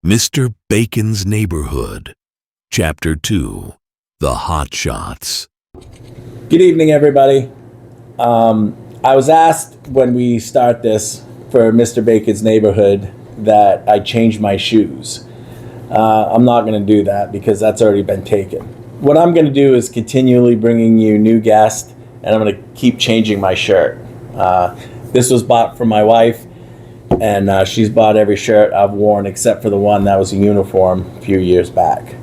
Mr. Bacon's Neighborhood, Chapter 2, The Hot Shots. Good evening, everybody. I was asked when we start this for Mr. Bacon's Neighborhood that I change my shoes. I'm not going to do that because that's already been taken. What I'm going to do is continually bringing you new guests, and I'm going to keep changing my shirt. This was bought for my wife, and she's bought every shirt I've worn except for the one that was a uniform a few years back.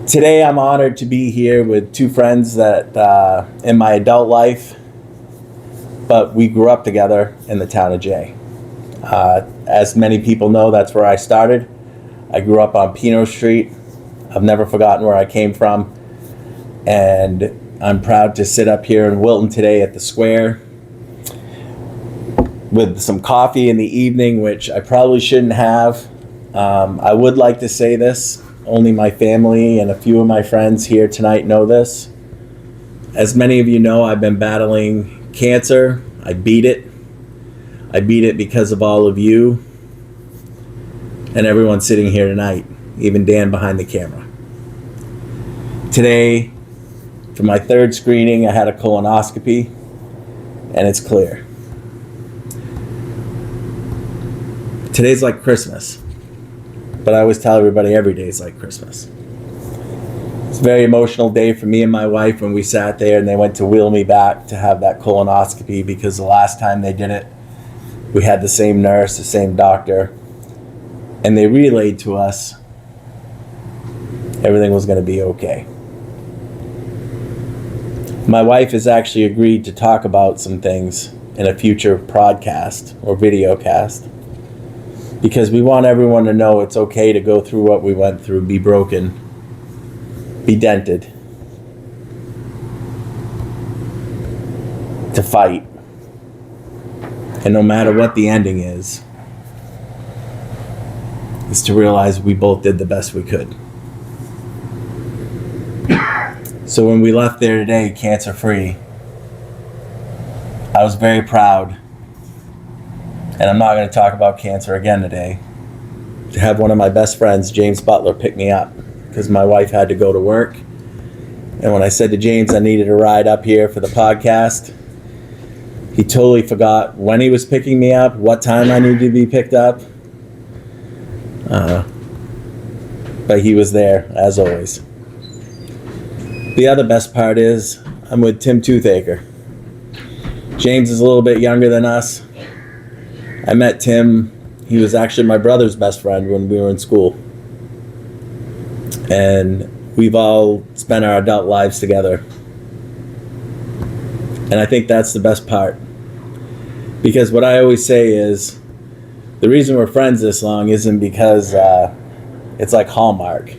Today I'm honored to be here with two friends that in my adult life, but we grew up together in the town of Jay. As many people know, that's where I started. I grew up on Pino Street. I've never forgotten where I came from, and I'm proud to sit up here in Wilton today at the square with some coffee in the evening, which I probably shouldn't have. I would like to say this. Only my family and a few of my friends here tonight know this. As many of you know, I've been battling cancer. I beat it. I beat it because of all of you and everyone sitting here tonight, even Dan behind the camera. Today, for my third screening, I had a colonoscopy, and it's clear. Today's like Christmas, but I always tell everybody every day is like Christmas. It's a very emotional day for me and my wife when we sat there and they went to wheel me back to have that colonoscopy, because the last time they did it, we had the same nurse, the same doctor, and they relayed to us everything was going to be okay. My wife has actually agreed to talk about some things in a future podcast or video cast, because we want everyone to know it's okay to go through what we went through, be broken, be dented, to fight. And no matter what the ending is to realize we both did the best we could. So when we left there today, cancer-free, I was very proud, and I'm not going to talk about cancer again today, to have one of my best friends, James Butler, pick me up, because my wife had to go to work. And when I said to James I needed a ride up here for the podcast, he totally forgot when he was picking me up, what time I needed to be picked up. But he was there, as always. The other best part is I'm with Tim Toothaker. James is a little bit younger than us. I met Tim, he was actually my brother's best friend when we were in school. And we've all spent our adult lives together. And I think that's the best part. Because what I always say is, the reason we're friends this long isn't because it's like Hallmark.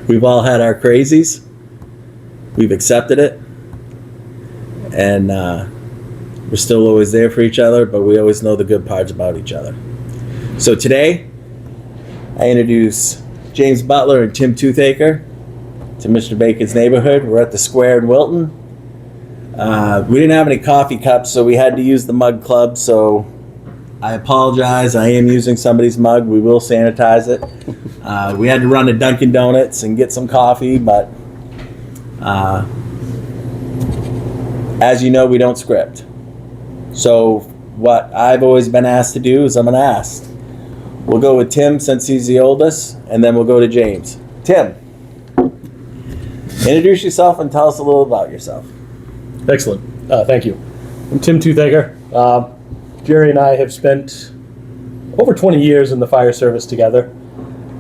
We've all had our crazies. We've accepted it. And we're still always there for each other, but we always know the good parts about each other. So today, I introduce James Butler and Tim Toothaker to Mr. Bacon's Neighborhood. We're at the square in Wilton. We didn't have any coffee cups, so we had to use the mug club, so I apologize. I am using somebody's mug. We will sanitize it. We had to run to Dunkin' Donuts and get some coffee, but as you know, we don't script. So what I've always been asked to do is I'm going to ask. We'll go with Tim since he's the oldest, and then we'll go to James. Tim, introduce yourself and tell us a little about yourself. Excellent. Thank you. I'm Tim Toothaker. Gerry and I have spent over 20 years in the fire service together.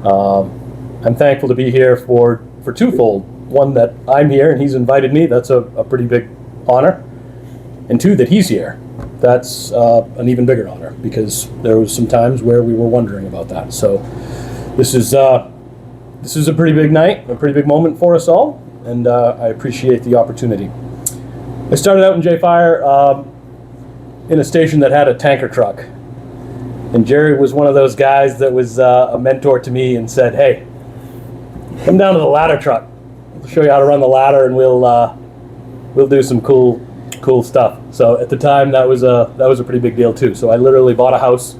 I'm thankful to be here for twofold. One, that I'm here and he's invited me. That's a pretty big honor. And two, that he's here. That's an even bigger honor, because there was some times where we were wondering about that. So this is a pretty big night, a pretty big moment for us all, and I appreciate the opportunity. I started out in J Fire in a station that had a tanker truck. And Gerry was one of those guys that was a mentor to me and said, "Hey, come down to the ladder truck. I'll show you how to run the ladder, and we'll do some cool stuff." So at the time, that was a pretty big deal too. So I literally bought a house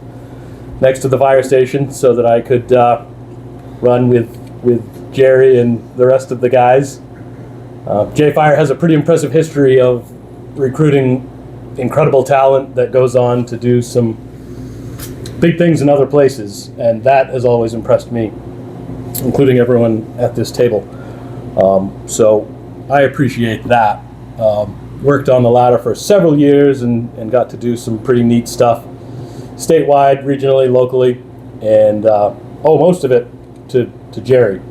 next to the fire station so that I could run with Gerry and the rest of the guys. J Fire has a pretty impressive history of recruiting incredible talent that goes on to do some big things in other places, and that has always impressed me, including everyone at this table. So I appreciate that. Worked on the ladder for several years and got to do some pretty neat stuff statewide, regionally, locally, and most of it to Gerry.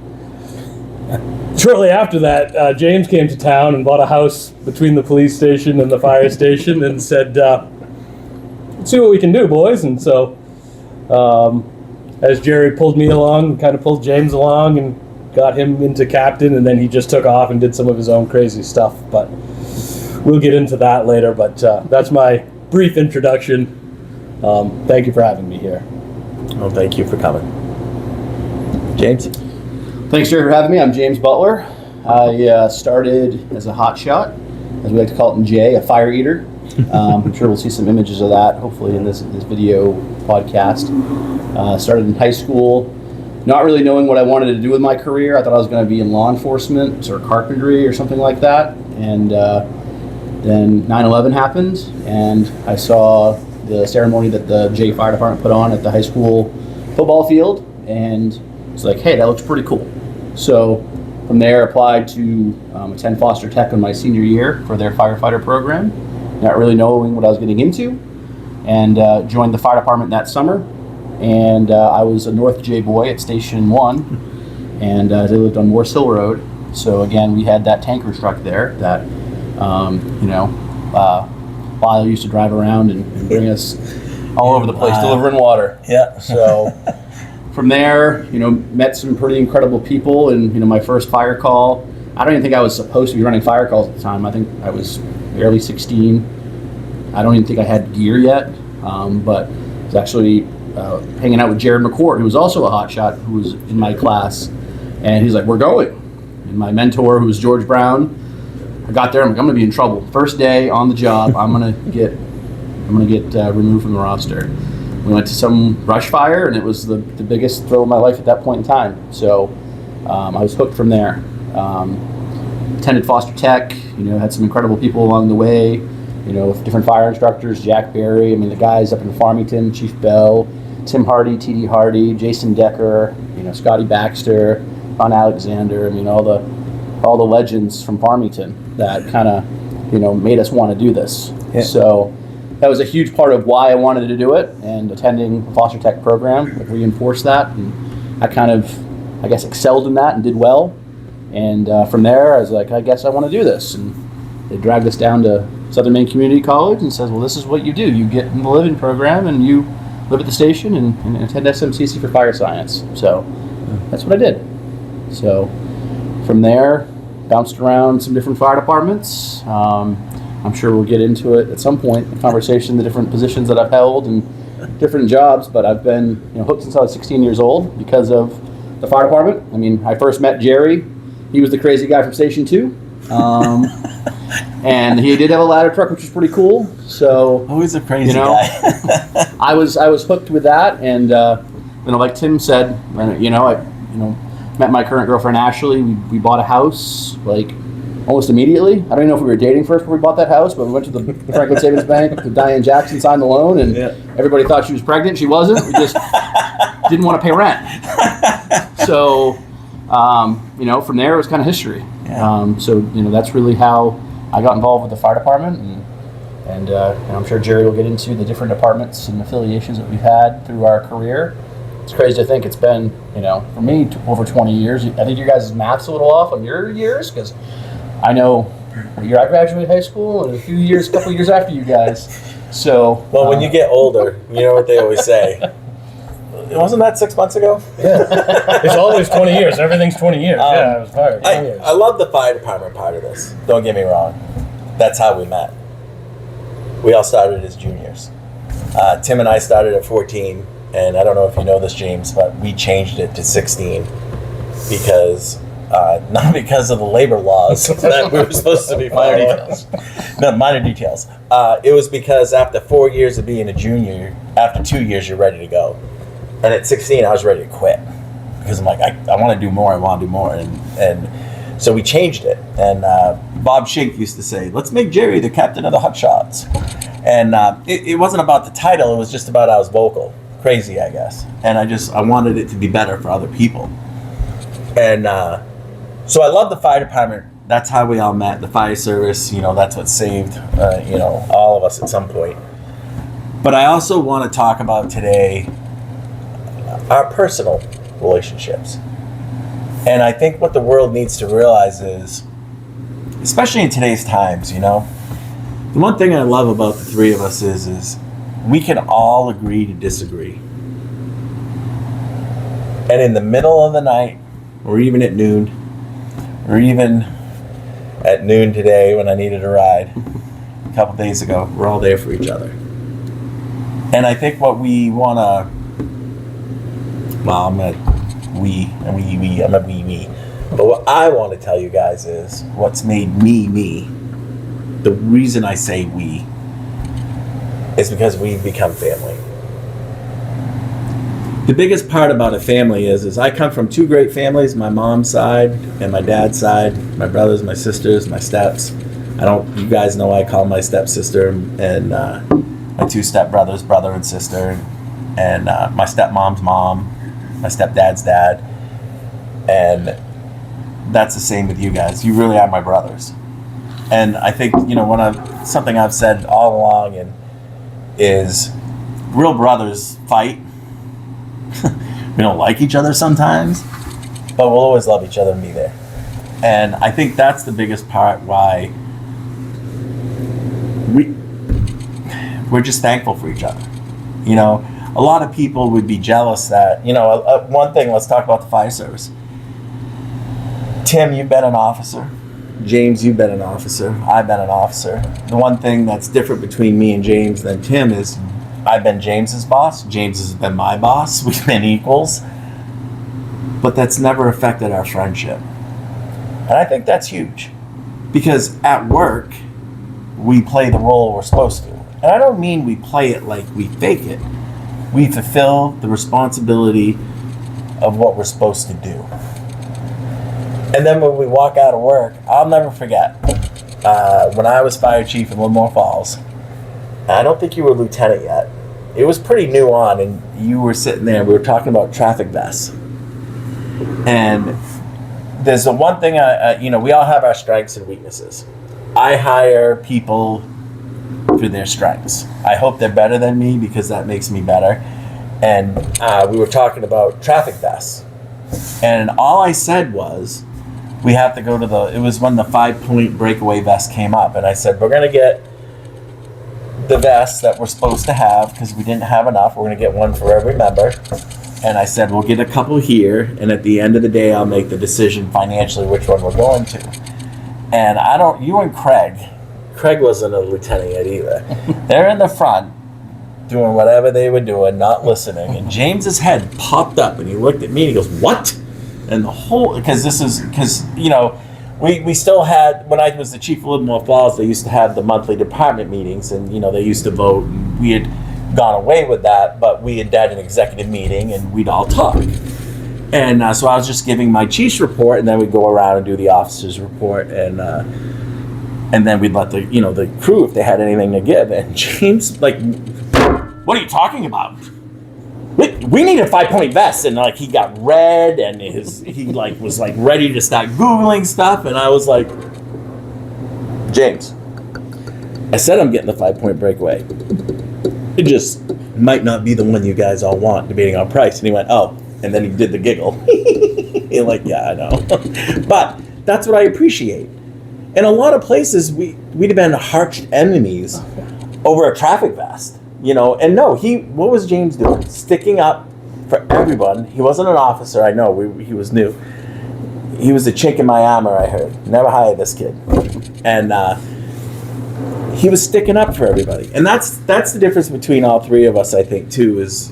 Shortly after that, James came to town and bought a house between the police station and the fire station and said, let's see what we can do, boys. And so as Gerry pulled me along, kind of pulled James along and got him into captain, and then he just took off and did some of his own crazy stuff. But we'll get into that later, but that's my brief introduction. Thank you for having me here. Well, thank you for coming. James? Thanks, Gerry, for having me. I'm James Butler. I started as a hotshot, as we like to call it in J, a fire eater. I'm sure we'll see some images of that, hopefully, in this video podcast. Started in high school, not really knowing what I wanted to do with my career. I thought I was going to be in law enforcement or carpentry or something like that. And then 9/11 happened, and I saw the ceremony that the J Fire Department put on at the high school football field, and it's like, hey, that looks pretty cool. So from there, applied to attend Foster Tech in my senior year for their firefighter program, not really knowing what I was getting into, and joined the fire department that summer. And I was a North J boy at Station 1, and they lived on Morse Hill Road. So again, we had that tanker truck there that, Lyle used to drive around and bring us all over the place, delivering water. Yeah. So from there, met some pretty incredible people, and my first fire call, I don't even think I was supposed to be running fire calls at the time. I think I was barely 16. I don't even think I had gear yet, but I was actually hanging out with Jared McCord, who was also a hotshot, who was in my class, and he's like, "We're going." And my mentor, who was George Brown, I got there. I'm like, "I'm gonna be in trouble. First day on the job, I'm gonna get removed from the roster." We went to some brush fire, and it was the biggest thrill of my life at that point in time. So I was hooked from there. Attended Foster Tech. Had some incredible people along the way. Different fire instructors, Jack Berry. The guys up in Farmington, Chief Bell, Tim Hardy, T.D. Hardy, Jason Decker, Scotty Baxter, Ron Alexander. All the legends from Farmington that kind of, made us want to do this. Yeah. So that was a huge part of why I wanted to do it, and attending the Foster Tech program reinforced that. And I kind of, excelled in that and did well. And from there, I was like, I guess I want to do this. And they dragged us down to Southern Maine Community College and says, well, this is what you do. You get in the living program and you live at the station and attend SMCC for fire science. So that's what I did. So from there, bounced around some different fire departments. I'm sure we'll get into it at some point in the conversation, the different positions that I've held and different jobs, but I've been hooked since I was 16 years old because of the fire department. I first met Gerry. He was the crazy guy from Station 2. And he did have a ladder truck, which was pretty cool. So always a crazy guy. I was hooked with that, and like Tim said, I met my current girlfriend Ashley. We bought a house almost immediately. I don't even know if we were dating first before we bought that house, but we went to the Franklin Savings Bank. Diane Jackson signed the loan, and everybody thought she was pregnant. She wasn't. We just didn't want to pay rent. So from there it was kind of history. Yeah. That's really how I got involved with the fire department, and I'm sure Gerry will get into the different departments and affiliations that we've had through our career. It's crazy to think it's been, for me, over 20 years. I think your guys' math's a little off on your years, because I know I graduated high school and a couple years after you guys. So when you get older, you know what they always say. Wasn't that 6 months ago? Yeah. It's always 20 years. Everything's 20 years. I was fired. 20 years. I love the fire department part of this. Don't get me wrong. That's how we met. We all started as juniors. Tim and I started at 14, and I don't know if you know this, James, but we changed it to 16 because, not because of the labor laws that we were supposed to be following. Minor details. No, minor details. It was because after 4 years of being a junior, after 2 years, you're ready to go. And at 16, I was ready to quit because I'm like, I want to do more. I want to do more. And so we changed it. And Bob Shink used to say, let's make Gerry the captain of the Hot Shots. And it wasn't about the title. It was just about I was vocal. Crazy, I guess. And I wanted it to be better for other people. And so I love the fire department. That's how we all met. The fire service, that's what saved, all of us at some point. But I also want to talk about today our personal relationships. And I think what the world needs to realize is, especially in today's times, the one thing I love about the three of us is we can all agree to disagree. And in the middle of the night, or even at noon, or even at noon today when I needed a ride a couple days ago, we're all there for each other. And I think what we want to, I'm a we. But what I want to tell you guys is what's made me. The reason I say we is because we've become family. The biggest part about a family is I come from two great families, my mom's side and my dad's side, my brothers, my sisters, my steps. You guys know I call my stepsister and my two stepbrothers, brother and sister, and my stepmom's mom, my stepdad's dad. And that's the same with you guys. You really are my brothers. And I think, something I've said all along is real brothers fight. We don't like each other sometimes, but we'll always love each other and be there. And I think that's the biggest part why we're just thankful for each other. A lot of people would be jealous that, one thing, let's talk about the fire service. Tim, you've been an officer. James, you've been an officer. I've been an officer. The one thing that's different between me and James than Tim is I've been James's boss. James has been my boss. We've been equals. But that's never affected our friendship. And I think that's huge. Because at work, we play the role we're supposed to. And I don't mean we play it like we fake it. We fulfill the responsibility of what we're supposed to do. And then when we walk out of work, I'll never forget, when I was fire chief in Livermore Falls, I don't think you were lieutenant yet. It was pretty new on, and you were sitting there, we were talking about traffic vests. And there's the one thing, we all have our strengths and weaknesses. I hire people through their strengths. I hope they're better than me because that makes me better. And we were talking about traffic vests. And all I said was, we have to go to it was when the 5-point breakaway vest came up. And I said, we're going to get the vests that we're supposed to have because we didn't have enough. We're going to get one for every member. And I said, we'll get a couple here. And at the end of the day, I'll make the decision financially which one we're going to. And you and Craig wasn't a lieutenant yet either. They're in the front doing whatever they were doing, not listening. And James's head popped up and he looked at me and he goes, what? And we still had, when I was the chief of Livermore Falls, they used to have the monthly department meetings and, they used to vote. And we had gone away with that, but we had done an executive meeting and we'd all talk. And so I was just giving my chief's report and then we'd go around and do the officer's report and then we'd let the crew, if they had anything to give. And James, what are you talking about? We need a 5-point vest. And he got red and he was ready to start Googling stuff. And I was like, James, I said I'm getting the 5-point breakaway. It just might not be the one you guys all want, debating on price. And he went, oh. And then he did the giggle. You're like, yeah, I know. But that's what I appreciate. In a lot of places, we'd have been arch enemies over a traffic vest. And no, what was James doing? Sticking up for everyone. He wasn't an officer, I know, he was new. He was a chink in my armor, I heard. Never hired this kid. And he was sticking up for everybody. And that's the difference between all three of us, I think, too, is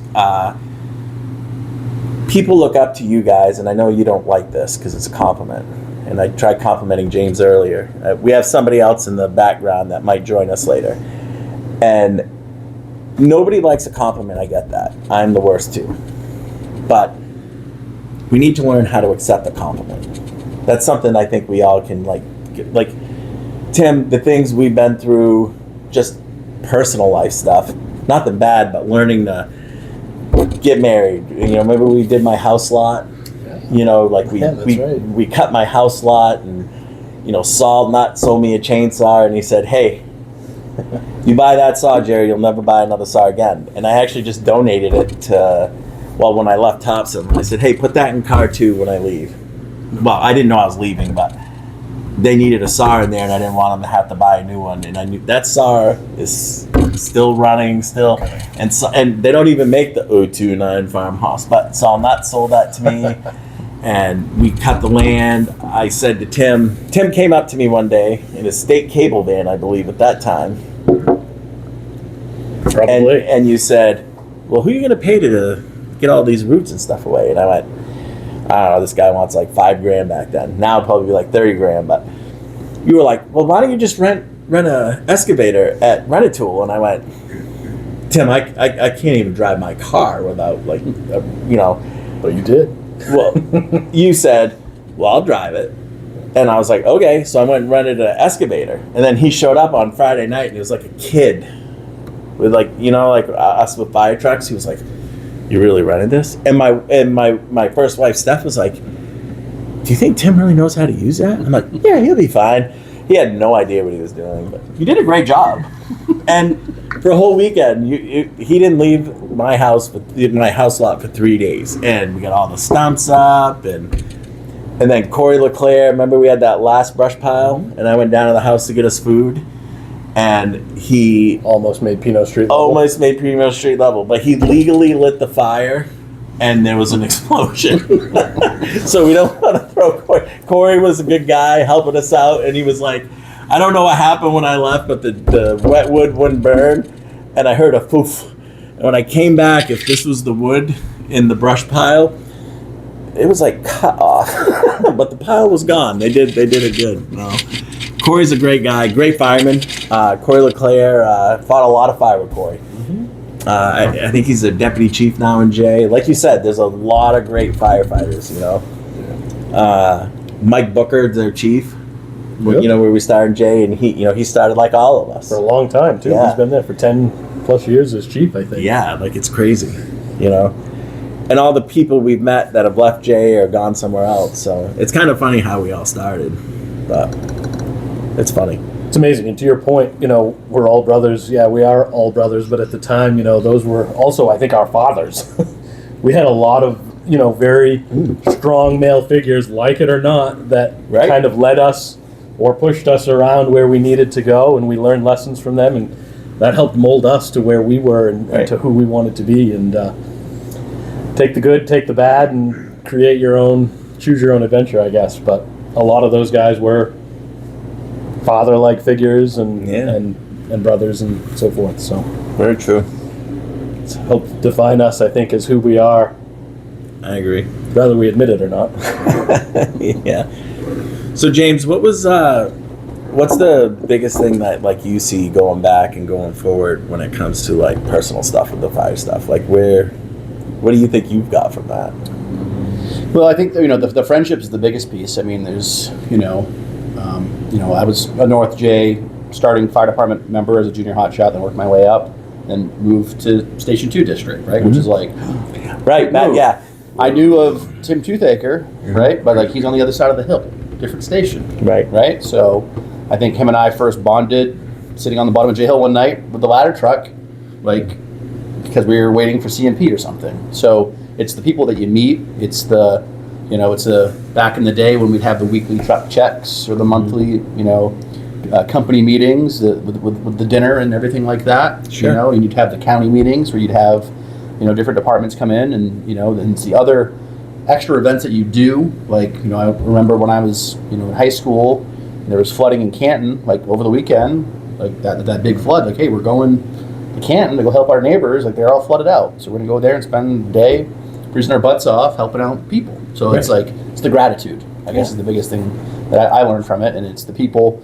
people look up to you guys, and I know you don't like this because it's a compliment. And I tried complimenting James earlier. We have somebody else in the background that might join us later. And nobody likes a compliment, I get that. I'm the worst too. but we need to learn how to accept a compliment. That's something I think we all can like Tim, the things we've been through, just personal life stuff, nothing bad, but learning to get married. You know, maybe we did my house lot. You know, like we cut my house lot, and you know, Saul not sold me a chainsaw, and he said, "Hey, you buy that saw, Gerry, you'll never buy another saw again." And I actually just donated it to, well, when I left Thompson, I said, "Hey, put that in car 2 when I leave." Well, I didn't know I was leaving, but they needed a saw in there, and I didn't want them to have to buy a new one. And I knew that saw is still running, and they don't even make the 029 farmhouse. But Saul not sold that to me, and we cut the land. I said to Tim came up to me one day in a state cable van, I believe at that time. Probably. And you said, "Well, who are you going to pay to get all these roots and stuff away?" And I went, "I don't know, this guy wants like $5,000 back then. Now it'd probably be like $30,000. But you were like, "Well, why don't you just rent a excavator at Rent-A-Tool?" And I went, "Tim, I can't even drive my car without like, you know." But you did. Well, you said, "Well, I'll drive it." And I was like, "Okay." So I went and rented an excavator. And then he showed up on Friday night, and he was like a kid with like, you know, like us with fire trucks. He was like, "You really rented this?" And my first wife, Steph, was like, "Do you think Tim really knows how to use that?" I'm like, "Yeah, he'll be fine." He had no idea what he was doing, but you did a great job. And for a whole weekend, he didn't leave my house lot for 3 days, and we got all the stumps up, and then Corey LeClaire. Remember, we had that last brush pile, and I went down to the house to get us food, and he almost made Pinot Street level. But he legally lit the fire, and there was an explosion. So we don't want to throw Corey. Corey was a good guy helping us out, and he was like, "I don't know what happened when I left, but the wet wood wouldn't burn, and I heard a poof. And when I came back, if this was the wood in the brush pile, it was like cut off, but the pile was gone. They did it good. No. Corey's a great guy, great fireman. Corey LeClaire fought a lot of fire with Corey. I think he's a deputy chief now in Jay. Like you said, there's a lot of great firefighters, you know. Mike Booker, their chief, Yep. you know, where we started Jay, and he started like all of us. For a long time, too. Yeah. He's been there for 10 plus years as chief, I think. Yeah, like it's crazy, you know. And all the people we've met that have left Jay or gone somewhere else. So it's kind of funny how we all started, but it's funny. It's amazing. And to your point, you know, we're all brothers. Yeah, we are all brothers. But at the time, you know, those were also, I think, our fathers. We had a lot of, you know, very strong male figures, like it or not, that kind of led us or pushed us around where we needed to go. And we learned lessons from them. And that helped mold us to where we were and to who we wanted to be. And take the good, take the bad, and create your own, choose your own adventure, I guess. But a lot of those guys were father-like figures and brothers and so forth. So Very true. it's helped define us, I think, as who we are, I agree. whether we admit it or not. Yeah. So James, what's the biggest thing that like you see going back and going forward when it comes to like personal stuff with the fire stuff? Like what do you think you've got from that? Well, I think, you know, the friendship is the biggest piece. I mean, there's, I was a North J starting fire department member as a junior hotshot, then worked my way up, then moved to Station 2 district, right? Which is like, right, Matt, yeah. I knew of Tim Toothaker, right? But like, he's on the other side of the hill, different station. Right? So I think him and I first bonded sitting on the bottom of J Hill one night with the ladder truck, like, because we were waiting for CMP or something. So it's the people that you meet. It's back in the day when we'd have the weekly truck checks or the monthly, company meetings with the dinner and everything like that. Sure. You know, and you'd have the county meetings where you'd have, different departments come in, and then it's the other extra events that you do. Like, I remember when I was, in high school, and there was flooding in Canton, like over the weekend, like that big flood. Like, hey, we're going to Canton to go help our neighbors. Like, they're all flooded out, so we're gonna go there and spend the day freezing our butts off helping out people. So it's like, it's the gratitude, I guess, is the biggest thing that I learned from it. And it's the people.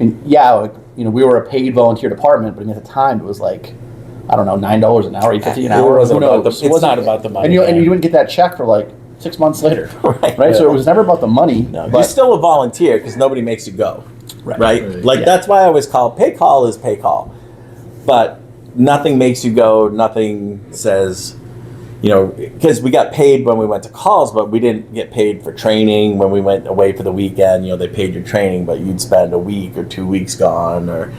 I mean, we were a paid volunteer department, but at the time it was like I don't know, $9 an hour, $8.50 an hour. It's Who knows? not about the money. And you wouldn't get that check for like 6 months later, Right. right? So it was never about the money. No, but you're still a volunteer because nobody makes you go, right? Like that's why I always call pay call is pay call, but nothing makes you go. Nothing says, because we got paid when we went to calls, but we didn't get paid for training when we went away for the weekend. They paid your training, but you'd spend a week or 2 weeks gone, or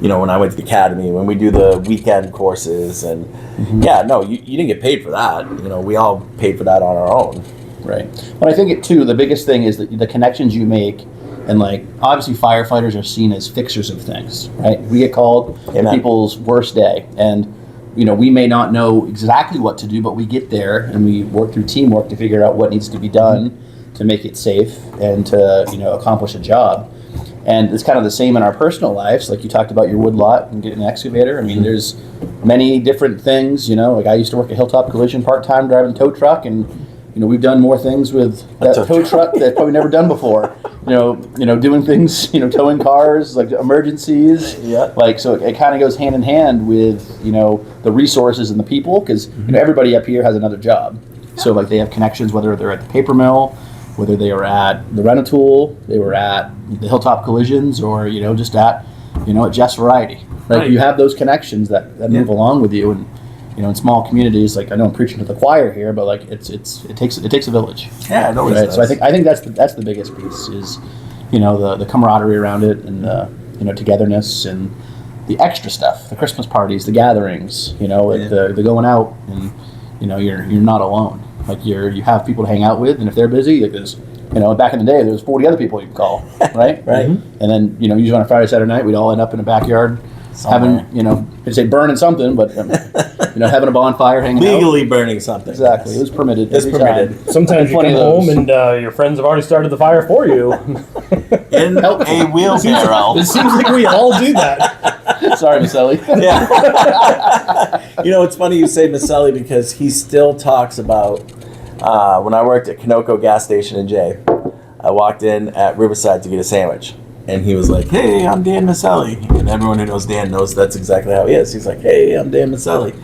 when I went to the academy, when we do the weekend courses, and you didn't get paid for that. We all paid for that on our own. Right. But I think the biggest thing is the connections you make, and like obviously firefighters are seen as fixers of things, right? We get called to people's worst day, and we may not know exactly what to do, but we get there and we work through teamwork to figure out what needs to be done to make it safe and to accomplish a job. And it's kind of the same in our personal lives. Like you talked about your wood lot and getting an excavator. I mean, there's many different things, like I used to work at Hilltop Collision part-time driving the tow truck, and we've done more things with that tow truck that probably never done before. Doing things, towing cars, like emergencies. Yeah. Like, so it kind of goes hand in hand with, the resources and the people, because, everybody up here has another job. So like they have connections, whether they're at the paper mill, whether they were at the Rent-A-Tool, they were at the Hilltop Collisions, or, just at, at Jeff's Variety. Right? You have those connections that move along with you, and, in small communities, like I know I'm preaching to the choir here, but like it takes a village. Yeah, it always does. So I think that's the biggest piece is, the camaraderie around it, and the togetherness, and the extra stuff, the Christmas parties, the gatherings, the going out, and you're not alone. Like you have people to hang out with, and if they're busy, like there's back in the day there was 40 other people you could call, right? Right. And then usually on a Friday, Saturday night we'd all end up in a backyard somewhere. having I'd say burning something, but having a bonfire, hanging legally burning something. Exactly, it was permitted. It's permitted. Time. Sometimes you come home and your friends have already started the fire for you. In a wheelbarrow. It seems like we all do that. Sorry, Miss Ellie. Yeah. It's funny you say Maselli, because he still talks about when I worked at Kanoko gas station in Jay. I walked in at Riverside to get a sandwich, and he was like, "Hey, I'm Dan Maselli," and everyone who knows Dan knows that's exactly how he is. He's like, "Hey, I'm Dan Maselli."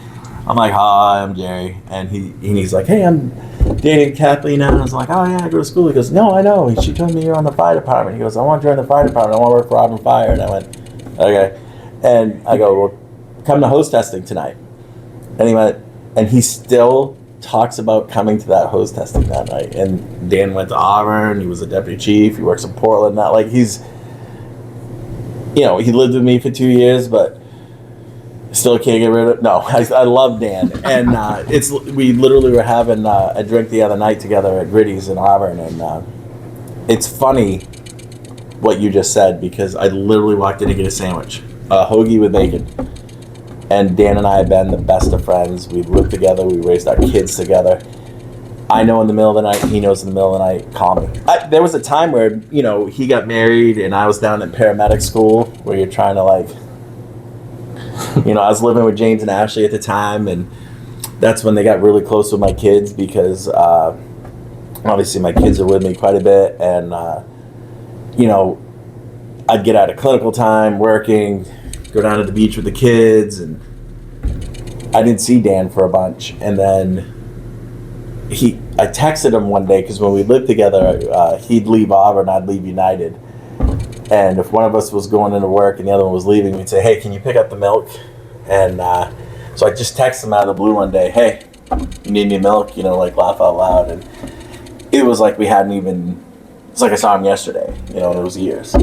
I'm like, "Hi, I'm Gerry," and he's like, "Hey, I'm dating Kathleen," and I was like, "Oh yeah, I go to school." He goes, "No, I know. She told me you're on the fire department." He goes, "I want to join the fire department. I want to work for Auburn Fire." And I went, "Okay." And I go, "Well, come to hose testing tonight." And he went, and he still talks about coming to that hose testing that night. And Dan went to Auburn. He was a deputy chief. He works in Portland. Not like he's, he lived with me for 2 years, but still can't get rid of. No, I love Dan, and we literally were having a drink the other night together at Gritty's in Auburn, and it's funny what you just said, because I literally walked in to get a sandwich, a hoagie with bacon, and Dan and I have been the best of friends. We've lived together. We raised our kids together. I know in the middle of the night, he knows in the middle of the night, call me. There was a time where, he got married and I was down at paramedic school, where you're trying to I was living with James and Ashley at the time, and that's when they got really close with my kids, because obviously my kids are with me quite a bit, and I'd get out of clinical time, working, go down to the beach with the kids, and I didn't see Dan for a bunch. And then I texted him one day, because when we lived together, he'd leave Auburn, I'd leave United. And if one of us was going into work and the other one was leaving, we'd say, "Hey, can you pick up the milk?" And so I just texted him out of the blue one day, "Hey, you need any milk?" Laugh out loud. And it was like we hadn't even, it's like I saw him yesterday, and it was years.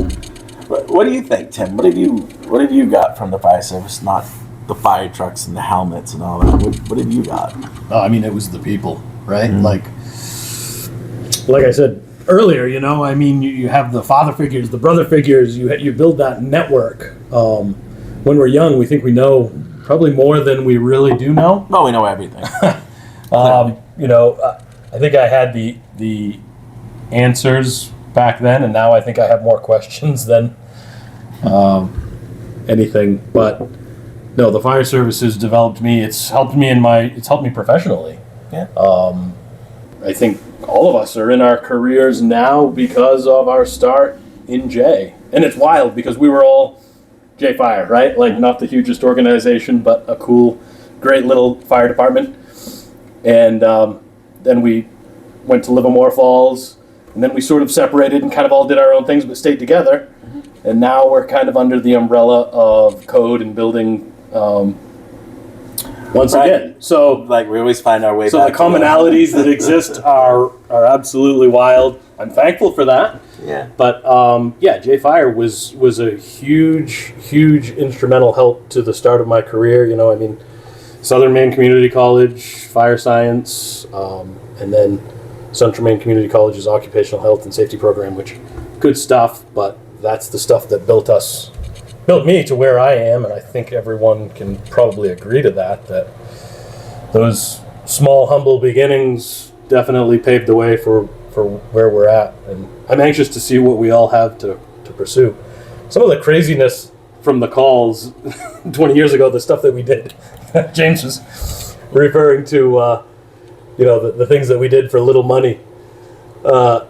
What do you think, Tim? What have you got from the fire service? Not the fire trucks and the helmets and all that. What have you got? I mean, it was the people, right? Mm-hmm. Like I said earlier, you have the father figures, the brother figures. You build that network. When we're young, we think we know probably more than we really do know. Well, we know everything. I think I had the answers back then, and now I think I have more questions than anything. But no, the fire service has developed me. It's helped me it's helped me professionally. Yeah. I think all of us are in our careers now because of our start in J. And it's wild, because we were all J Fire, right? Like not the hugest organization, but a cool, great little fire department. And then we went to Livermore Falls, and then we sort of separated and kind of all did our own things, but stayed together. And now we're kind of under the umbrella of code and building once again. So Like we always find our way so back. the commonalities that exist are absolutely wild. I'm thankful for that. Yeah. But yeah, J Fire was a huge instrumental help to the start of my career. You know, I mean, Southern Maine Community College, fire science, and then Central Maine Community College's occupational health and safety program, which good stuff, but that's the stuff that built me to where I am, and I think everyone can probably agree to that those small, humble beginnings definitely paved the way for where we're at, and I'm anxious to see what we all have to pursue. Some of the craziness from the calls 20 years ago, the stuff that we did, James was referring to, the things that we did for little money. A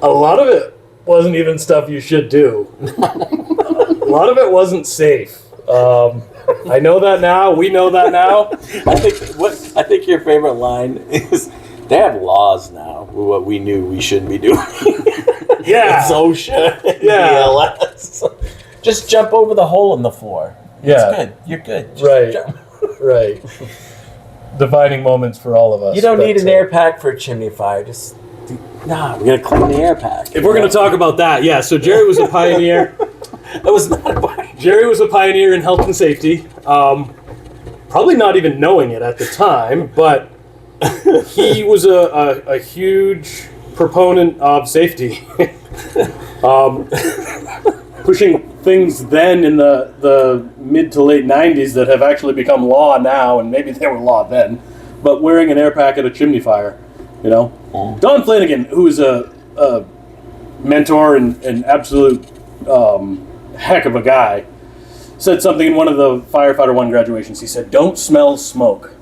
lot of it wasn't even stuff you should do. A lot of it wasn't safe. I know that now. We know that now. I think your favorite line is, they have laws now with what we knew we shouldn't be doing. Yeah. It's OSHA. Yeah. BLS. Just jump over the hole in the floor. Yeah. It's good. You're good. Just Right. jump. Right. Defining moments for all of us. You don't need an but, air pack for a chimney fire. We gotta clean the air pack. If we're going to talk about that, yeah. So Gerry was a pioneer. That was not a part. Jerry was a pioneer in health and safety. Probably not even knowing it at the time, but he was a huge proponent of safety. Pushing things then in the mid to late 90s that have actually become law now, and maybe they were law then, but wearing an air pack at a chimney fire, you know? Don Flanagan, who is a mentor and absolute heck of a guy, said something in one of the Firefighter 1 graduations. He said, "Don't smell smoke."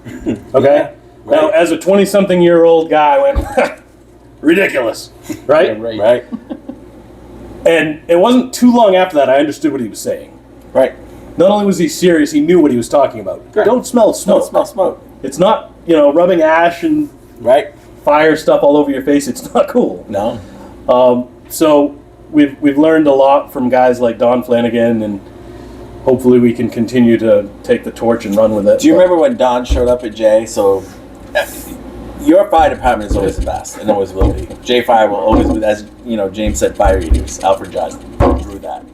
Okay? Yeah, right. Now, as a 20-something-year-old guy, I went, ridiculous, right? Right. And it wasn't too long after that I understood what he was saying. Right. Not only was he serious, he knew what he was talking about. Right. Don't smell smoke. Don't smell smoke. It's not, rubbing ash and Right. fire stuff all over your face. It's not cool. No. So we've learned a lot from guys like Don Flanagan, and hopefully we can continue to take the torch and run with it. Do you remember when Don showed up at Jay? So your fire department is always the best, and always will be. J Fire will always be, as James said, fire eaters. Alfred Judd drew that,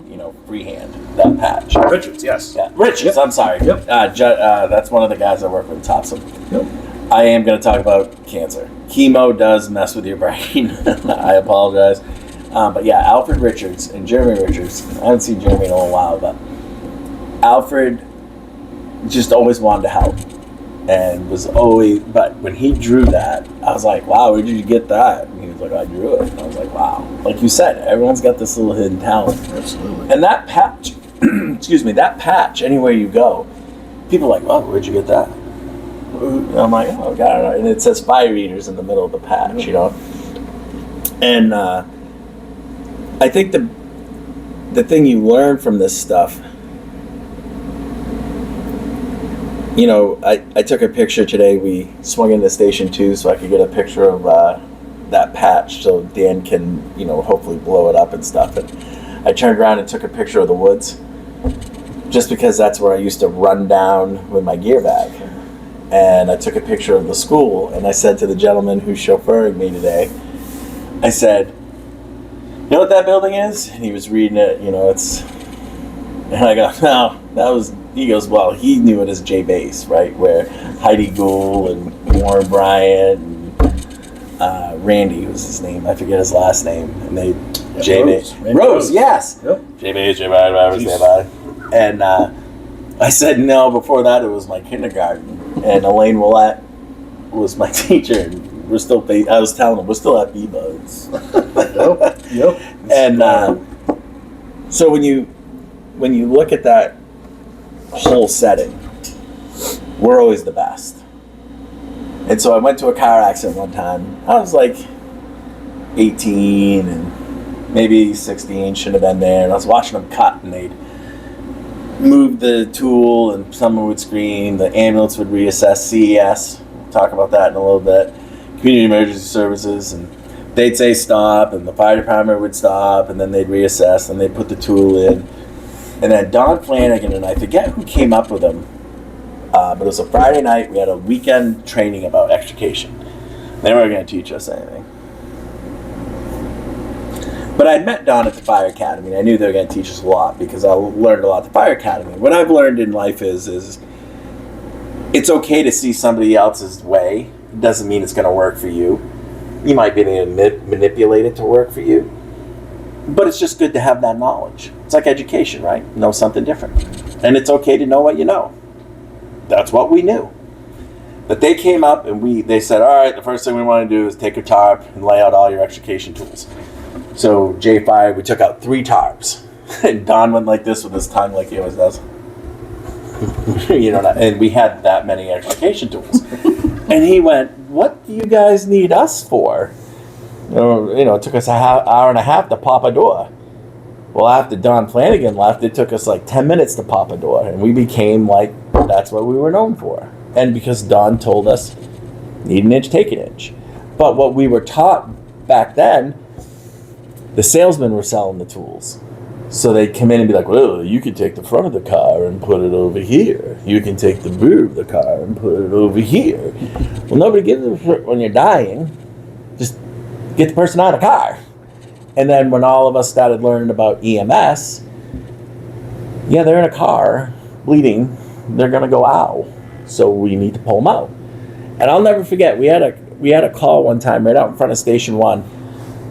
freehand, that patch. Richards, yes. Yeah, Richards. I'm sorry. Yep. That's one of the guys I work with, Topsom. Yep. I am going to talk about cancer. Chemo does mess with your brain. I apologize. But yeah, Alfred Richards and Jeremy Richards. I haven't seen Jeremy in a little while, but Alfred just always wanted to help. And was always, but when he drew that, I was like, wow, where did you get that? And he was like, I drew it. And I was like, wow. Like you said, everyone's got this little hidden talent. Absolutely. And that patch, excuse me, that patch, anywhere you go, people are like, oh, where'd you get that? And I'm like, oh, God. And it says fire eaters in the middle of the patch, And I think the thing you learn from this stuff, I took a picture today. We swung into Station 2 so I could get a picture of that patch so Dan can, hopefully blow it up and stuff. And I turned around and took a picture of the woods just because that's where I used to run down with my gear bag. And I took a picture of the school, and I said to the gentleman who's chauffeuring me today, I said, you know what that building is? And he was reading it, it's... And I go, no, he goes, well, he knew it as J Base, right? Where Heidi Gould and Warren Bryant and Randy was his name. I forget his last name. And they, J Base. Rose, yes. Yep. J Base, J Base. And I said, no, before that it was my kindergarten. And Elaine Willette was my teacher. And I was telling him, we're still at B-Buds. Yep. And so when you look at that whole setting, we're always the best. And so I went to a car accident one time. I was like 18 and maybe 16, shouldn't have been there. And I was watching them cut, and move the tool and someone would scream, the ambulance would reassess. CES, we'll talk about that in a little bit. Community emergency services, and they'd say stop, and the fire department would stop, and then they'd reassess, and they'd put the tool in. And then Don Flanagan, and I forget who came up with him, but it was a Friday night. We had a weekend training about extrication. They weren't going to teach us anything. But I'd met Don at the Fire Academy. I knew they were going to teach us a lot because I learned a lot at the Fire Academy. What I've learned in life is it's okay to see somebody else's way. It doesn't mean it's going to work for you. You might be able to manipulate it to work for you. But it's just good to have that knowledge. It's like education, right? Know something different. And it's okay to know what you know. That's what we knew. But they came up and they said, all right, the first thing we want to do is take a tarp and lay out all your extrication tools. So J5, we took out 3 tarps. And Don went like this with his tongue like he always does. And we had that many extrication tools. And he went, what do you guys need us for? It took us an hour and a half to pop a door. Well, after Don Flanagan left, it took us like 10 minutes to pop a door. And we became like, that's what we were known for. And because Don told us, need an inch, take an inch. But what we were taught back then, the salesmen were selling the tools. So they'd come in and be like, well, you can take the front of the car and put it over here. You can take the rear of the car and put it over here. Well, nobody gives a shit when you're dying. Just get the person out of the car. And then when all of us started learning about EMS, yeah, they're in a car bleeding. They're going to go, ow. So we need to pull them out. And I'll never forget, we had a call one time right out in front of Station 1.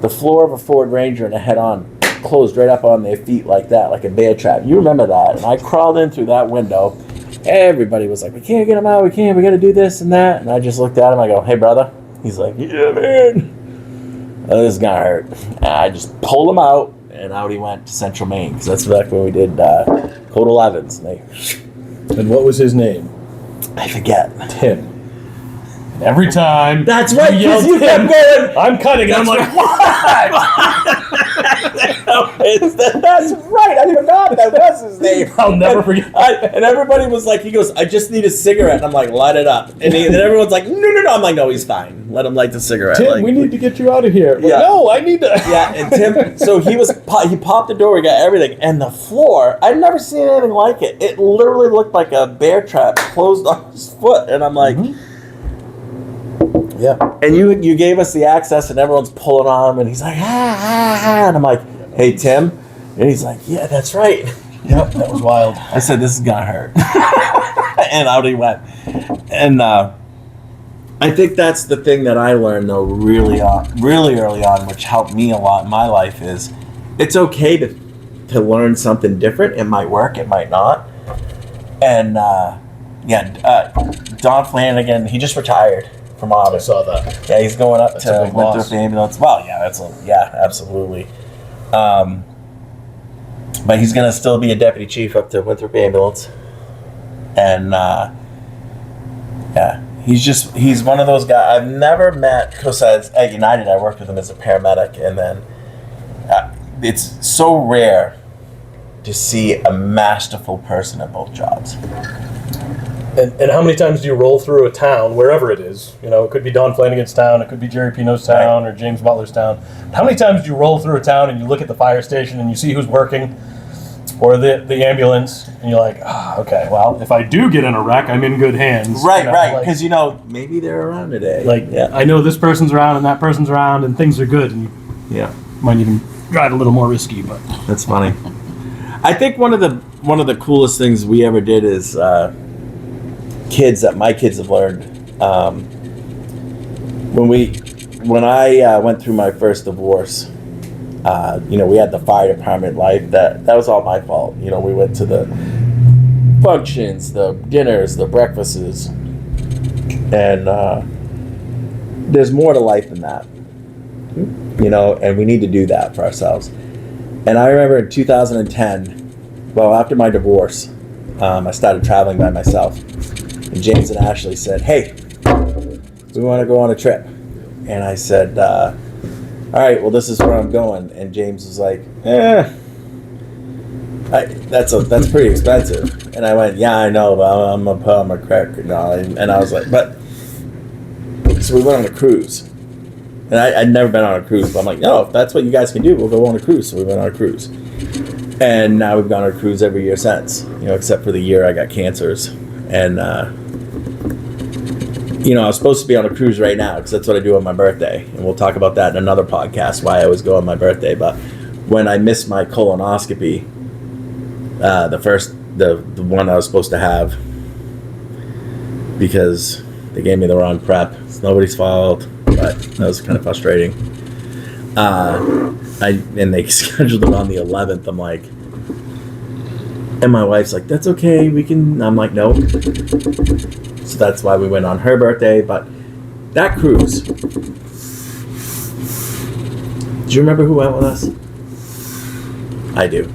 The floor of a Ford Ranger and a head-on closed right up on their feet like that, like a bear trap. You remember that. And I crawled in through that window. Everybody was like, we can't get him out. We got to do this and that. And I just looked at him. I go, hey, brother. He's like, yeah, man. Oh, this is going to hurt. And I just pulled him out, and out he went to Central Maine. Because that's back when we did Code 11s. And what was his name? I forget. Tim. Every time. That's right, because you kept going. I'm cutting. I'm like, what? That's right. I forgot that was his name. I'll never forget. And everybody was like, he goes, I just need a cigarette. And I'm like, light it up. And everyone's like, no. I'm like, no, he's fine. Let him light the cigarette. Tim, we need to get you out of here. Yeah. No, I need to. Yeah, and Tim, so he popped the door, we got everything. And the floor, I'd never seen anything like it. It literally looked like a bear trap closed on his foot. And I'm like, yeah. And you gave us the access, and everyone's pulling on him, and he's like, and I'm like, hey, Tim. And he's like, yeah, that's right. Yep, that was wild. I said, this is going to hurt. And out he went. And I think that's the thing that I learned, though, really early on, which helped me a lot in my life, is it's okay to learn something different. It might work, it might not. And, Don Flanagan, he just retired from Auburn. I saw that. Yeah, he's going up That's to a big loss. Winthrop Ambulance. Well, yeah, absolutely. But he's going to still be a deputy chief up to Winthrop Ambulance. And, he's one of those guys. I've never met, because at United, I worked with him as a paramedic, and then it's so rare to see a masterful person at both jobs. And how many times do you roll through a town, wherever it is? It could be Don Flanagan's town, it could be Gerry Pino's town, or James Butler's town. How many times do you roll through a town and you look at the fire station and you see who's working, or the ambulance, and you're like, okay, well, if I do get in a wreck, I'm in good hands. Right, because maybe they're around today. I know this person's around and that person's around, and things are good, and you might even drive a little more risky, but that's funny. I think one of the coolest things we ever did is my kids have learned. When I went through my first divorce, we had the fire department life. That was all my fault. We went to the functions, the dinners, the breakfasts, and there's more to life than that. And we need to do that for ourselves. And I remember in 2010, after my divorce, I started traveling by myself. And James and Ashley said, hey, we want to go on a trip. And I said, all right, well, this is where I'm going. And James was like, That's pretty expensive. And I went, yeah, I know, but I'm gonna put on my credit card. And I was like, but, so we went on a cruise. And I'd never been on a cruise, but I'm like, no, if that's what you guys can do, we'll go on a cruise. So we went on a cruise. And now we've gone on a cruise every year since, except for the year I got cancers. And, I was supposed to be on a cruise right now because that's what I do on my birthday. And we'll talk about that in another podcast, why I always go on my birthday. But when I missed my colonoscopy, the one I was supposed to have, because they gave me the wrong prep. It's nobody's fault, but that was kind of frustrating. And they scheduled it on the 11th. I'm like, and my wife's like, that's okay, we can. I'm like, no. So that's why we went on her birthday. But that cruise, do you remember who went with us? I do.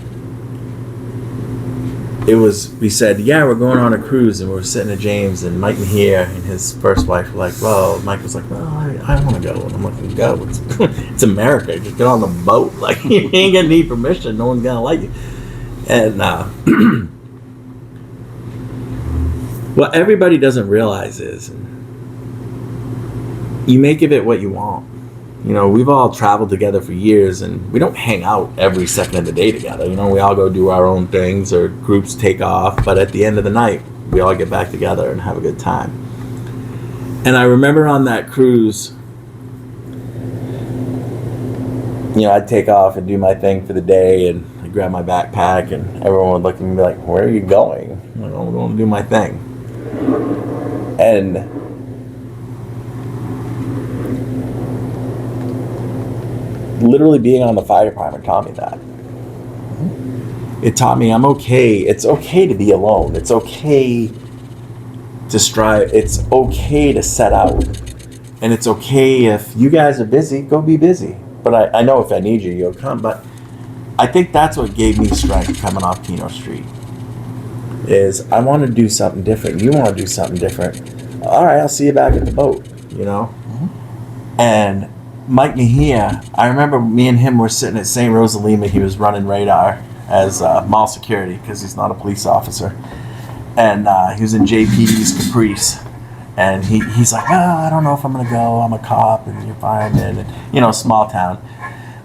We said, yeah, we're going on a cruise, and we're sitting at James, and Mike and his first wife were like, well, Mike was like, well, I don't want to go. And I'm like, go. It's America. Just get on the boat. Like, you ain't going to need permission. No one's going to like you. And what everybody doesn't realize is you make of it what you want. We've all traveled together for years, and we don't hang out every second of the day together. We all go do our own things, or groups take off. But at the end of the night, we all get back together and have a good time. And I remember on that cruise, I'd take off and do my thing for the day, and I'd grab my backpack, and everyone would look at me and be like, where are you going? I'm going to do my thing. And literally being on the fire department taught me that. It taught me I'm okay. It's okay to be alone. It's okay to strive. It's okay to set out. And it's okay if you guys are busy, go be busy. But I know if I need you, you'll come. But I think that's what gave me strength coming off Keno Street. Is I want to do something different. You want to do something different. All right, I'll see you back at the boat, And Mike Mejia, I remember me and him were sitting at St. Rosa Lima. He was running radar as mall security because he's not a police officer. And he was in JPD's Caprice. And he's like, I don't know if I'm going to go. I'm a cop and you're fireman. And, small town.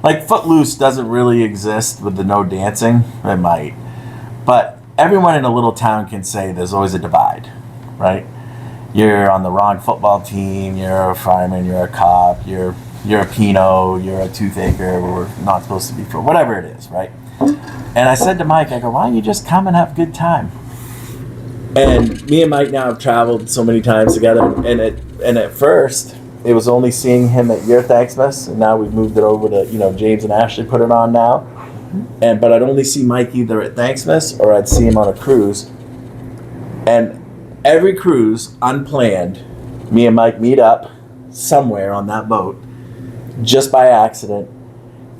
Like, Footloose doesn't really exist with the no dancing. It might. But everyone in a little town can say there's always a divide, right? You're on the wrong football team. You're a fireman. You're a cop. You're a Pinot, you're a toothacher, we're not supposed to be for whatever it is, right? And I said to Mike, I go, why don't you just come and have a good time? And me and Mike now have traveled so many times together, and at first it was only seeing him at your Thanksmas, and now we've moved it over to James and Ashley put it on now. But I'd only see Mike either at Thanksmas or I'd see him on a cruise. And every cruise, unplanned, me and Mike meet up somewhere on that boat. Just by accident.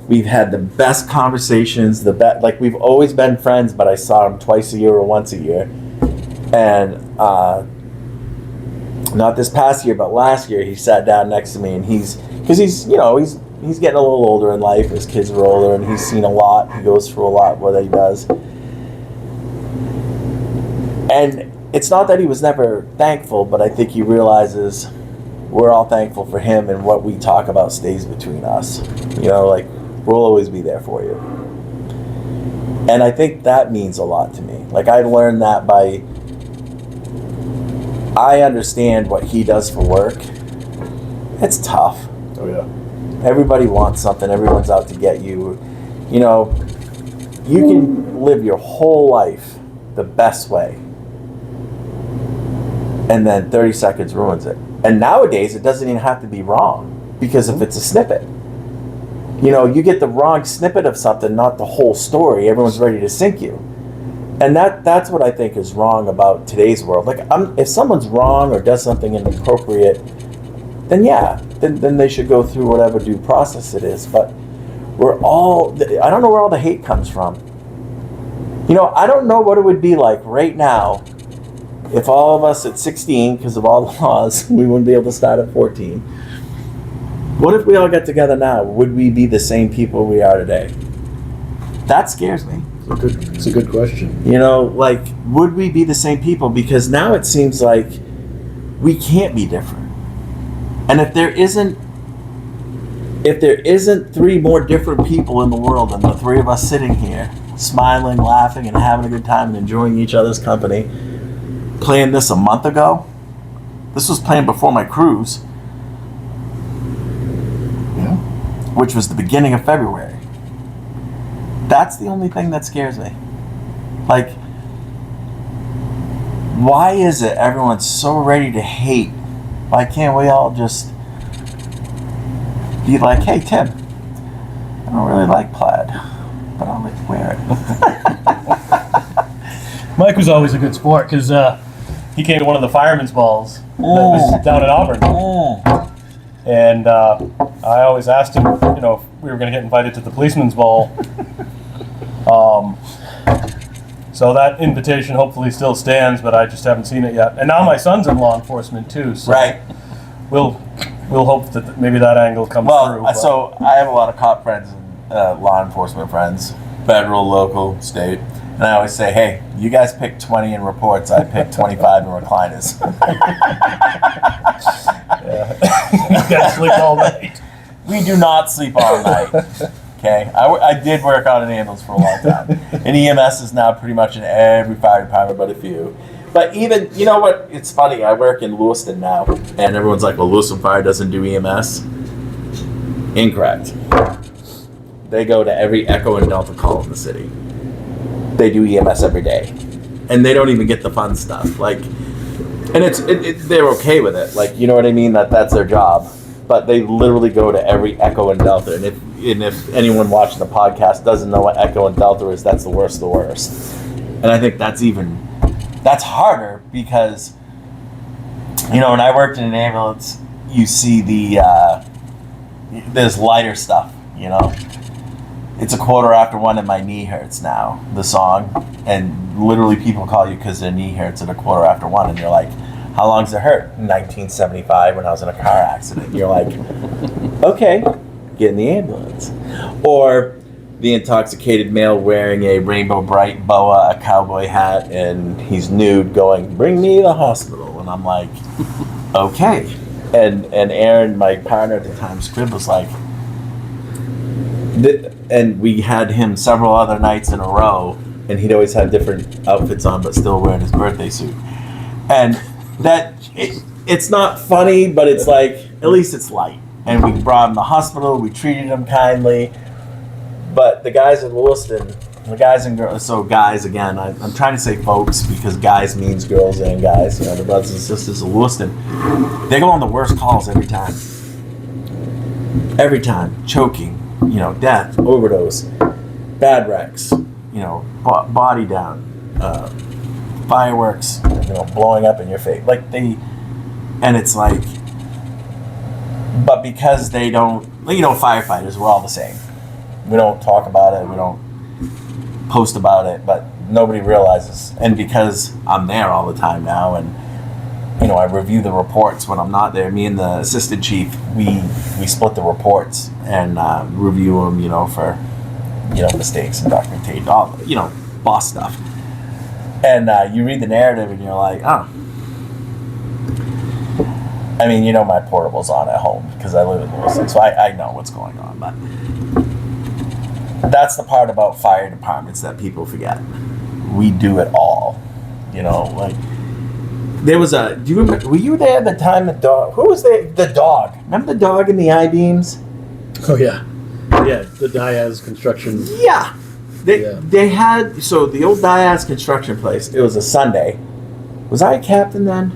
We've had the best conversations, like we've always been friends, but I saw him twice a year or once a year. And not this past year, but last year he sat down next to me, and he's getting a little older in life, his kids are older, and he's seen a lot, he goes through a lot what he does. And it's not that he was never thankful, but I think he realizes we're all thankful for him, and what we talk about stays between us. Like, we'll always be there for you. And I think that means a lot to me. Like, I learned that I understand what he does for work. It's tough. Oh, yeah. Everybody wants something. Everyone's out to get you. You can live your whole life the best way, and then 30 seconds ruins it. And nowadays, it doesn't even have to be wrong, because if it's a snippet, you get the wrong snippet of something, not the whole story. Everyone's ready to sink you. And that's what I think is wrong about today's world. Like, if someone's wrong or does something inappropriate, then yeah, then they should go through whatever due process it is. But I don't know where all the hate comes from. I don't know what it would be like right now if all of us at 16, because of all the laws, we wouldn't be able to start at 14. What if we all got together now? Would we be the same people we are today? That scares me. It's a good question. You know, like, would we be the same people? Because now it seems like we can't be different. And if there isn't three more different people in the world than the three of us sitting here, smiling, laughing, and having a good time and enjoying each other's company, playing this a month ago. This was planned before my cruise, which was the beginning of February. That's the only thing that scares me. Like, why is it everyone's so ready to hate? Why can't we all just be like, hey, Tim, I don't really like plaid, but I'll let you wear it. Mike was always a good sport because he came to one of the firemen's balls that was down in Auburn. And I always asked him, you know, if we were going to get invited to the policeman's ball. So that invitation hopefully still stands, but I just haven't seen it yet. And now my son's in law enforcement too, so Right. we'll hope that maybe that angle comes through. Well, so I have a lot of cop friends and law enforcement friends, federal, local, state. And I always say, hey, you guys pick 20 in reports, I pick 25 in recliners. You gotta sleep all night. We do not sleep all night. Okay, I did work on an ambulance for a long time. And EMS is now pretty much in every fire department but a few. But even, you know what, it's funny, I work in Lewiston now, and everyone's like, well, Lewiston Fire doesn't do EMS. Incorrect. They go to every Echo and Delta call in the city. They do EMS every day. And they don't even get the fun stuff. Like, and they're okay with it. Like, you know what I mean? That's their job. But they literally go to every Echo and Delta. And if anyone watching the podcast doesn't know what Echo and Delta is, that's the worst of the worst. And I think that's harder because, you know, when I worked in an ambulance, you see there's lighter stuff, you know. It's 1:15 and my knee hurts now, the song. And literally people call you because their knee hurts at 1:15. And you're like, how long does it hurt? 1975 when I was in a car accident. And you're like, okay, get in the ambulance. Or the intoxicated male wearing a rainbow bright boa, a cowboy hat, and he's nude going, bring me to the hospital. And I'm like, okay. And Aaron, my partner at the time, Squib, was like, and we had him several other nights in a row, and he'd always have different outfits on, but still wearing his birthday suit. And it's not funny, but it's like, at least it's light. And we brought him to the hospital, we treated him kindly. But the guys in Lewiston, the guys and girls, so guys again, I'm trying to say folks because guys means girls and guys, you know, the brothers and sisters of Lewiston, they go on the worst calls every time. Every time. Choking, you know, death, overdose, bad wrecks, you know, body down, fireworks, you know, blowing up in your face. Like and it's like, but because they don't, you know, firefighters, we're all the same. We don't talk about it, we don't post about it, but nobody realizes. And because I'm there all the time now, and you know, I review the reports when I'm not there. Me and the assistant chief, we split the reports and review them, you know, for, you know, mistakes and documentation, all, you know, boss stuff. And you read the narrative and you're like, oh. I mean, you know, my portable's on at home because I live in Lewiston, so I know what's going on. But that's the part about fire departments that people forget. We do it all, you know. Like there was do you remember? Were you there at the time? The dog. Who was there? The dog. Remember the dog in the I-beams? Oh yeah, the Diaz construction. Yeah. They had, so the old Diaz construction place. It was a Sunday. Was I a captain then?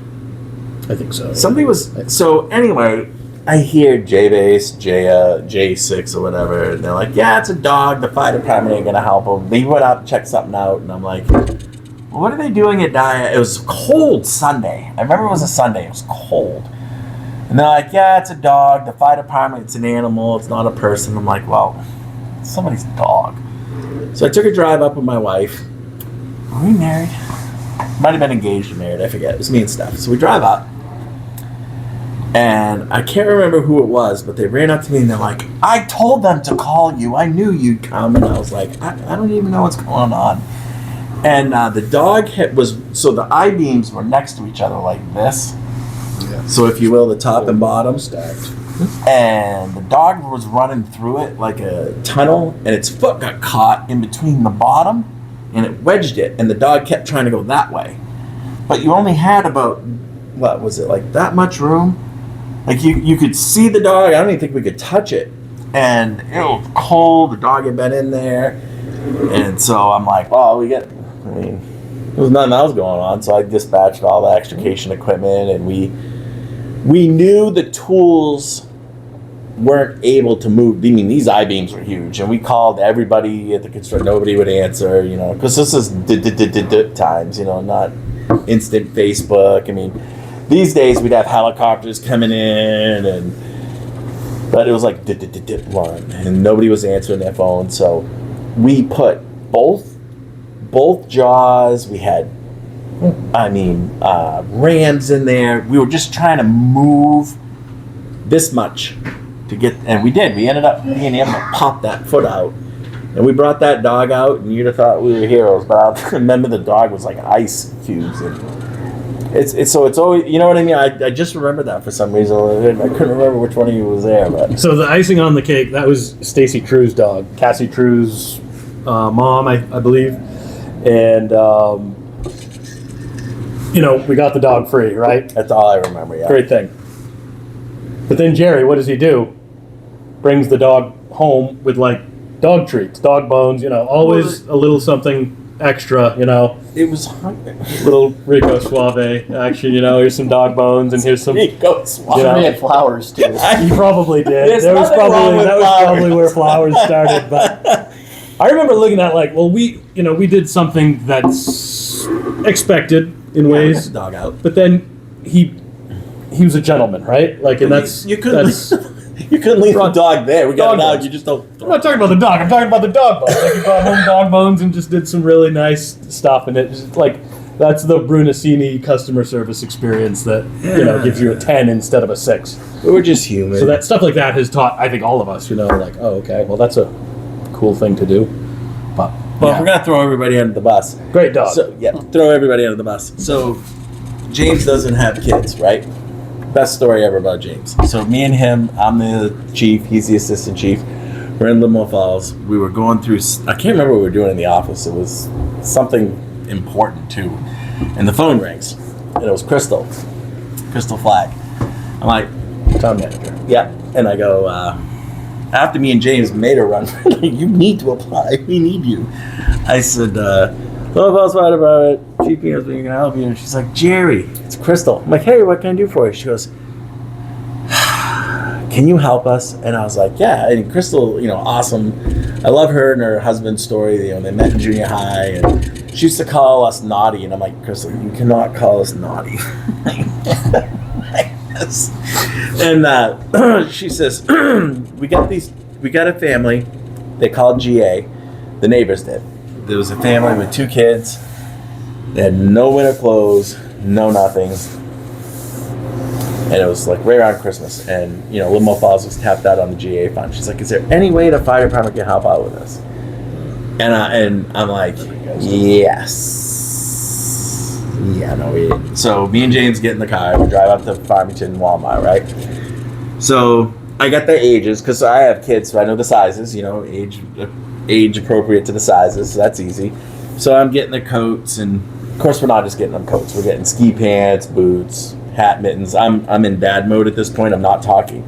I think so. Somebody was. So anyway, I hear J-Base, J6 or whatever, and they're like, yeah, it's a dog. The fire department ain't gonna help them. They went out to check something out, and I'm like, well, what are they doing at Diaz? It was cold Sunday. I remember it was a Sunday. It was cold. And they're like, yeah, it's a dog. The fire department, it's an animal. It's not a person. I'm like, well, it's somebody's dog. So I took a drive up with my wife. Were we married? Might have been engaged or married. I forget. It was me and Steph. So we drive up. And I can't remember who it was, but they ran up to me and they're like, I told them to call you. I knew you'd come. And I was like, I don't even know what's going on. And the dog so the I-beams were next to each other like this. Yeah. So if you will, the top and bottom stacked. And the dog was running through it like a tunnel, and its foot got caught in between the bottom, and it wedged it, and the dog kept trying to go that way. But you only had about, what was it, like that much room? Like you could see the dog. I don't even think we could touch it. And it was cold. The dog had been in there. And so I'm like, well, there was nothing else going on. So I dispatched all the extrication equipment, and we knew the tools weren't able to move. I mean, these I-beams were huge, and we called everybody at the construction. Nobody would answer, because this is times, not instant Facebook. I mean, these days we'd have helicopters coming in, but it was like one, and nobody was answering their phone. So we put both jaws. We had, rams in there. We were just trying to move this much to get, and we did. We ended up being able to pop that foot out, and we brought that dog out, and you'd have thought we were heroes, but I remember the dog was like ice cubes, and it's always, you know what I mean? I just remember that for some reason. I couldn't remember which one of you was there, but So the icing on the cake, that was Stacy True's dog, Cassie True's mom, I believe, and we got the dog free, right? that's all I remember. Yeah, Great thing. But then Gerry, what does he do? Brings the dog home with like dog treats, dog bones, always a little something extra, It was hungry. little Rico Suave action, here's some dog bones and here's some. Go swap. Yeah. They had flowers too. He probably did. There's That was nothing wrong with probably where flowers. flowers started. But I remember looking at we did something that's expected in ways, Dog out. but then he was a gentleman, right? Like, and that's You couldn't. that's. You couldn't leave the dog there. We got Dog it out. bones. You just don't. I'm not talking about the dog. I'm talking about the dog bones. Like, he brought home dog bones and just did some really nice stuff, and it's like that's the Brunacini customer service experience that gives you a 10 instead of a 6. We're just human. So that stuff like that has taught, I think, all of us. Like, oh, okay, well, that's a cool thing to do. But Well, if we're gonna throw everybody under the bus. great dog. So throw everybody under the bus. So James doesn't have kids, right? Best story ever about James. So me and him, I'm the chief, he's the assistant chief. We're in Limo Falls. We were going through, I can't remember what we were doing in the office. It was something important too. And the phone rings. And it was Crystal Flag. I'm like, Town manager. yeah. And I go, after me and James made a run, you need to apply. We need you. I said, Limo Falls Fire Department, Chief Peanuts, we can help you. And she's like, Gerry, it's Crystal. I'm like, hey, what can I do for you? She goes, can you help us? And I was like, yeah. And Crystal, awesome. I love her and her husband's story. They met in junior high, and she used to call us naughty. And I'm like, Crystal, you cannot call us naughty. And she says, we got a family. They called GA. The neighbors did. There was a family with 2 kids. They had no winter clothes, no nothing. And it was like right around Christmas. And, Limo Falls was tapped out on the GA fund. She's like, is there any way the fire department can help out with this? And I'm like, yes. Yeah, no, we didn't. So me and James get in the car. We drive up to Farmington Walmart, right? So I got their ages because I have kids, so I know the sizes, age appropriate to the sizes, so that's easy. So I'm getting the coats, and of course we're not just getting them coats. We're getting ski pants, boots, hat, mittens. I'm in dad mode at this point. I'm not talking.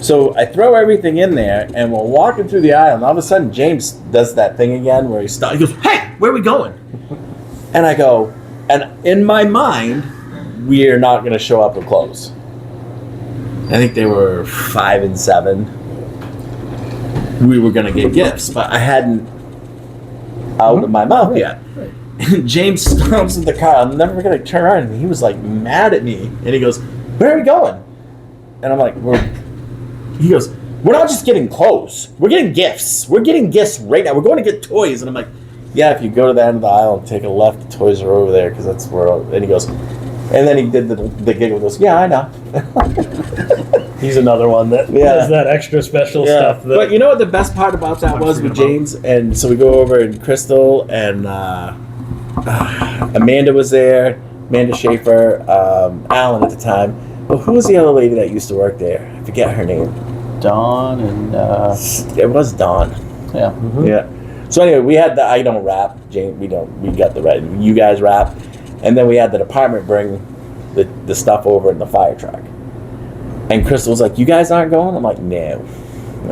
So I throw everything in there, and we're walking through the aisle, and all of a sudden James does that thing again where he stops. He goes, hey, where are we going? And I go, and in my mind, we are not going to show up with clothes. I think they were 5 and 7. We were going to get gifts, but I hadn't out of my mouth yet. And James stomps in the car. I'm never going to turn around, and he was like mad at me. And he goes, where are we going? And I'm like, he goes, we're not just getting clothes. We're getting gifts. We're getting gifts right now. We're going to get toys. And I'm like, yeah, if you go to the end of the aisle and take a left, the toys are over there because that's where. And he goes, And then he did the gig with us. Yeah, I know. He's another one that does that extra special stuff. But you know what the best part about that was with James? And so we go over and Crystal and Amanda was there, Amanda Schaefer, Alan at the time. Well, who was the other lady that used to work there? I forget her name. Dawn and It was Dawn. yeah. Mm-hmm. Yeah. So anyway, we had the I don't rap. James, we got the right. You guys rap, and then we had the department bring the stuff over in the fire truck. And Crystal was like, "You guys aren't going?" I'm like, "No,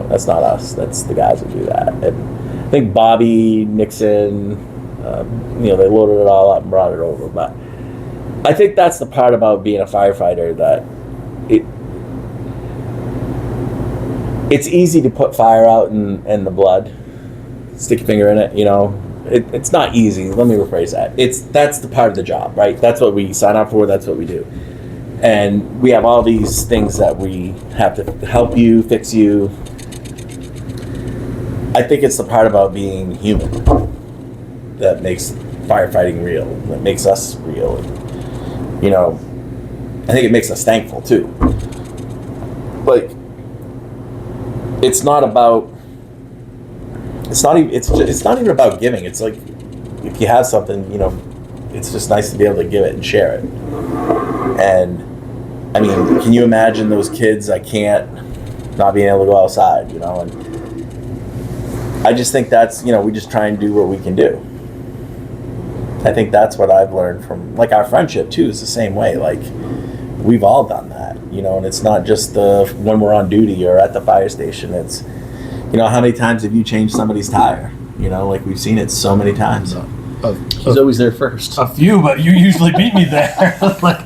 that's not us. That's the guys who do that." And I think Bobby Nixon, they loaded it all up and brought it over. But I think that's the part about being a firefighter that it's easy to put fire out in the blood. Stick your finger in it, it's not easy. Let me rephrase that. That's the part of the job, right? That's what we sign up for. That's what we do. And we have all these things that we have to help you, fix you. I think it's the part about being human that makes firefighting real, that makes us real. I think it makes us thankful too. Like, it's not even about giving. It's like, if you have something, it's just nice to be able to give it and share it. And I mean, can you imagine those kids? I can't not being able to go outside, and I just think that's, we just try and do what we can do. I think that's what I've learned from, like, our friendship too is the same way. Like, we've all done that, and it's not just when we're on duty or at the fire station. It's, how many times have you changed somebody's tire? Like, we've seen it so many times. He's always there first. A few, but you usually beat me there. Like,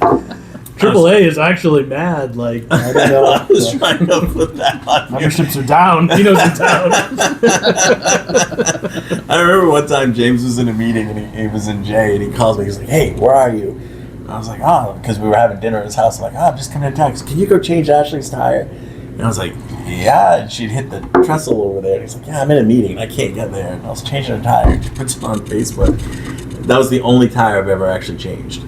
AAA is actually mad. Like, I don't know. I was trying to put that on. Memberships are down. He knows it's down. I remember one time James was in a meeting and he was in J and he calls me. He's like, "Hey, where are you?" And I was like, "Oh," because we were having dinner at his house. I'm like, "Oh, I'm just coming to text. Can you go change Ashley's tire?" And I was like, "Yeah." And she'd hit the trestle over there. And he's like, "Yeah, I'm in a meeting. I can't get there." And I was changing her tire. She puts it on Facebook. That was the only tire I've ever actually changed.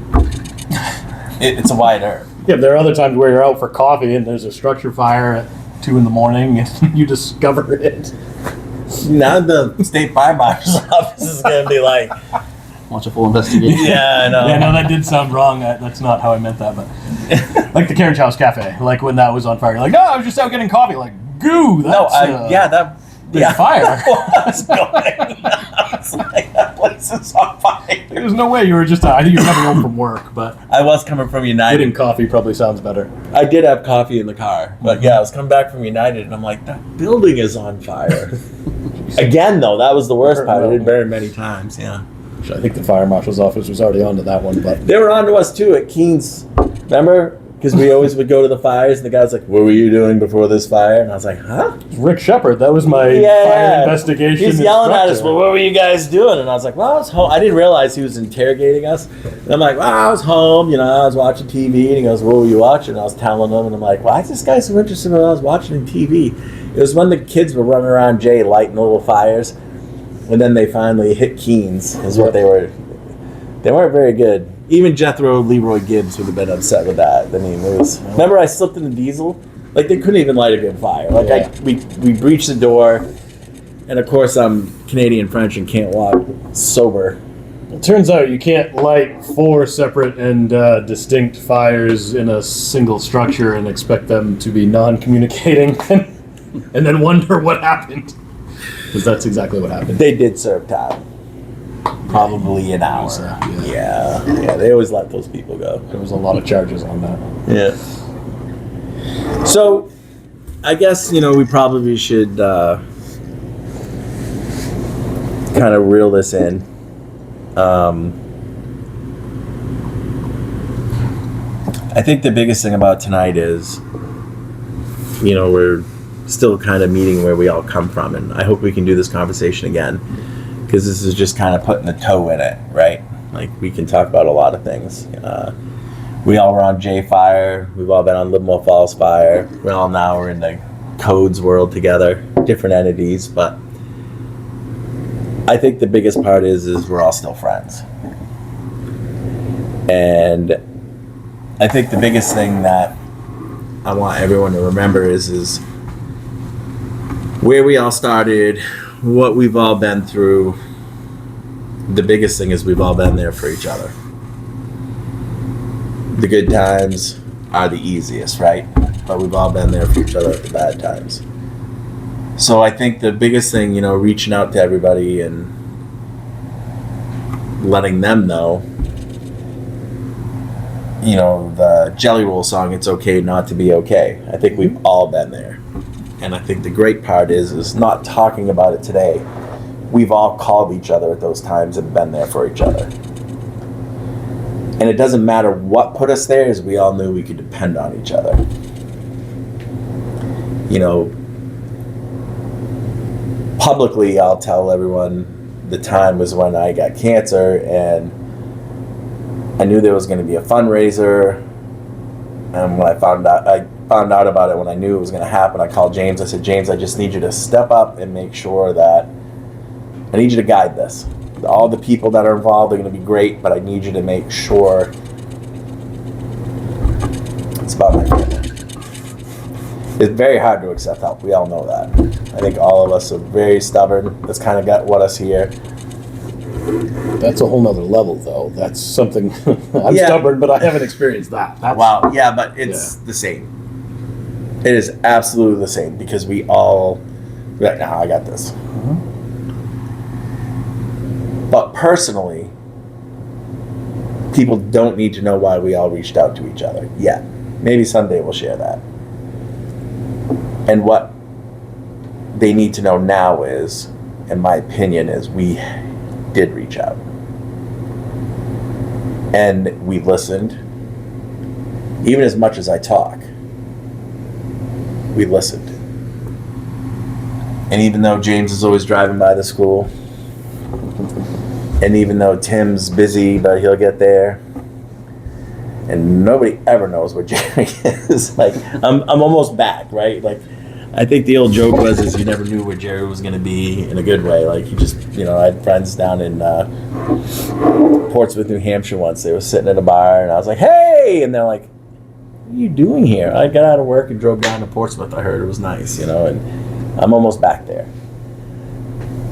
It's a wide error. Yeah, but there are other times where you're out for coffee and there's a structure fire at 2 a.m. and you discover it. Now the state fire marshal's office is going to be like, Watch a full investigation. "Yeah, I know." Yeah, no, that did sound wrong. That's not how I meant that, but like the Carriage House Cafe, like when that was on fire, you're like, "No, I was just out getting coffee." Like, goo. That's, fire. What's going on? I was like, that place is on fire. There's no way you were just. I think you were coming home from work, but I was coming from United. getting coffee probably sounds better. I did have coffee in the car, but I was coming back from United, and I'm like, that building is on fire. Again, though, that was the worst part. It had burned many times. Yeah, I think the fire marshal's office was already onto that one, but they were on to us too at Keene's. Remember? Because we always would go to the fires, and the guy's like, "What were you doing before this fire?" And I was like, "Huh?" Rick Shepard, that was my fire investigation. He's yelling at us, instructor. "Well, what were you guys doing?" And I was like, "Well, I was home." I didn't realize he was interrogating us. And I'm like, "Well, I was home, I was watching TV." And he goes, "What were you watching?" And I was telling him, and I'm like, "Why is this guy so interested in what I was watching in TV?" It was when the kids were running around Jay lighting little fires, and then they finally hit Keene's, is what they were. They weren't very good. Even Jethro Leroy Gibbs would have been upset with that. I mean, it was. Remember, I slipped in the diesel. Like, they couldn't even light a good fire. Like, we breached the door, and of course I'm Canadian French and can't walk sober. It turns out you can't light 4 separate and distinct fires in a single structure and expect them to be non-communicating, and then wonder what happened. Because that's exactly what happened. They did serve time. Probably an hour. Yeah. They always let those people go. There was a lot of charges on that. Yeah. So, I guess, we probably should kind of reel this in. I think the biggest thing about tonight is, we're still kind of meeting where we all come from, and I hope we can do this conversation again, because this is just kind of putting a toe in it, right? Like, we can talk about a lot of things. We all were on J Fire. We've all been on Livermore Falls Fire. We're in the codes world together, different entities, but I think the biggest part is we're all still friends. And I think the biggest thing that I want everyone to remember is where we all started, what we've all been through. The biggest thing is we've all been there for each other. The good times are the easiest, right? But we've all been there for each other at the bad times. So I think the biggest thing, you know, reaching out to everybody and letting them know, you know, the Jelly Roll song, "It's Okay Not to Be Okay." I think we've all been there. And I think the great part is not talking about it today. We've all called each other at those times and been there for each other. And it doesn't matter what put us there, is we all knew we could depend on each other. You know, publicly I'll tell everyone the time was when I got cancer, and I knew there was going to be a fundraiser. And when I found out about it, when I knew it was going to happen, I called James. I said, "James, I just need you to step up and make sure that I need you to guide this. All the people that are involved are going to be great, but I need you to make sure it's about my family." It's very hard to accept help. We all know that. I think all of us are very stubborn. That's kind of what us here. That's a whole nother level, though. That's something. I'm Yeah. stubborn, but I haven't experienced that. That's, Wow. Yeah, but it's the same. It is absolutely the same, because we all, right now, I got this. But personally, people don't need to know why we all reached out to each other yet. Maybe someday we'll share that. And what they need to know now is, in my opinion, is we did reach out. And we listened. Even as much as I talk, we listened. And even though James is always driving by the school, and even though Tim's busy, but he'll get there, and nobody ever knows where Gerry is. Like, I'm almost back, right? Like, I think the old joke is you never knew where Gerry was going to be, in a good way. Like, he just, you know, I had friends down in Portsmouth, New Hampshire once. They were sitting at a bar, and I was like, "Hey!" And they're like, "What are you doing here?" I got out of work and drove down to Portsmouth. I heard it was nice, you know, and I'm almost back there.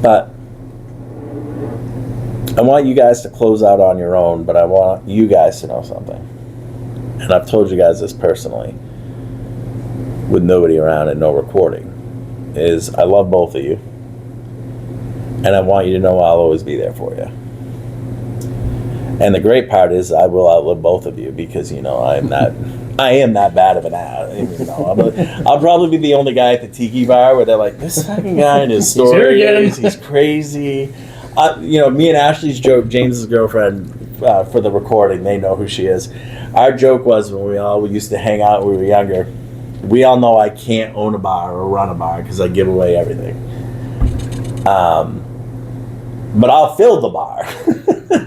But I want you guys to close out on your own, but I want you guys to know something. And I've told you guys this personally, with nobody around and no recording, is I love both of you. And I want you to know I'll always be there for you. And the great part is I will outlive both of you, because, you know, I am that bad of an ass. You know, I'll probably be the only guy at the tiki bar where they're like, "This fucking guy and his stories, he's crazy." You know, me and Ashley's joke, James's girlfriend, for the recording, they know who she is. Our joke was, when we used to hang out when we were younger, we all know I can't own a bar or run a bar because I give away everything. But I'll fill the bar.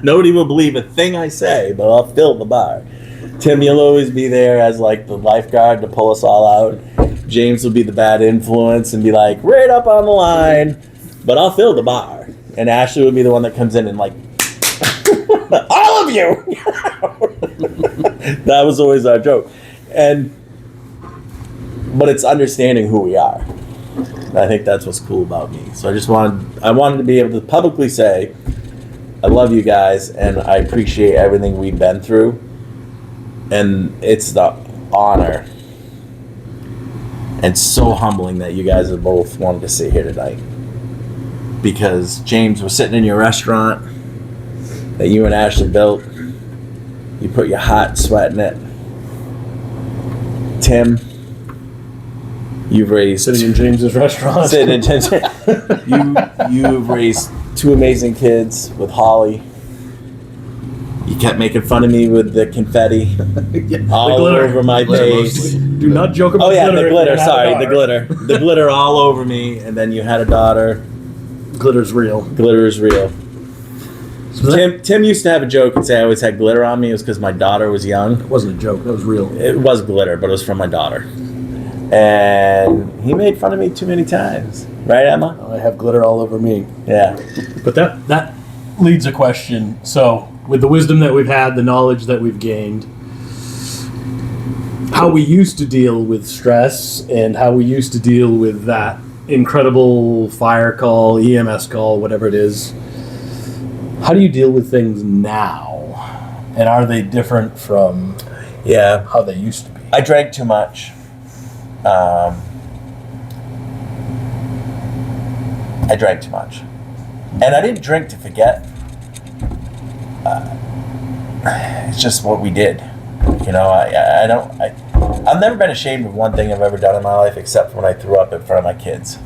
Nobody will believe a thing I say, but I'll fill the bar. Tim, you'll always be there as like the lifeguard to pull us all out. James will be the bad influence and be like, right up on the line, but I'll fill the bar. And Ashley would be the one that comes in and like, all of you! That was always our joke. But it's understanding who we are. And I think that's what's cool about me. So I wanted to be able to publicly say, I love you guys, and I appreciate everything we've been through. And it's the honor and so humbling that you guys have both wanted to sit here tonight. Because James was sitting in your restaurant that you and Ashley built. You put your heart, sweat in it. Tim, you've raised... Sitting in James's restaurant. You've raised two amazing kids with Holly. You kept making fun of me with the confetti all over my face. Do not joke about glitter. glitter. The glitter. Sorry, the glitter. The glitter all over me, and then you had a daughter. Glitter's real. Glitter is real. So Tim used to have a joke and say I always had glitter on me. It was because my daughter was young. It wasn't a joke. That was real. It was glitter, but it was from my daughter. And he made fun of me too many times. Right, Emma? I have glitter all over me. Yeah. But that leads a question. So, with the wisdom that we've had, the knowledge that we've gained, how we used to deal with stress and how we used to deal with that incredible fire call, EMS call, whatever it is. How do you deal with things now? And are they different from how they used to be? I drank too much. I drank too much. And I didn't drink to forget. It's just what we did. You know, I've never been ashamed of one thing I've ever done in my life except when I threw up in front of my kids.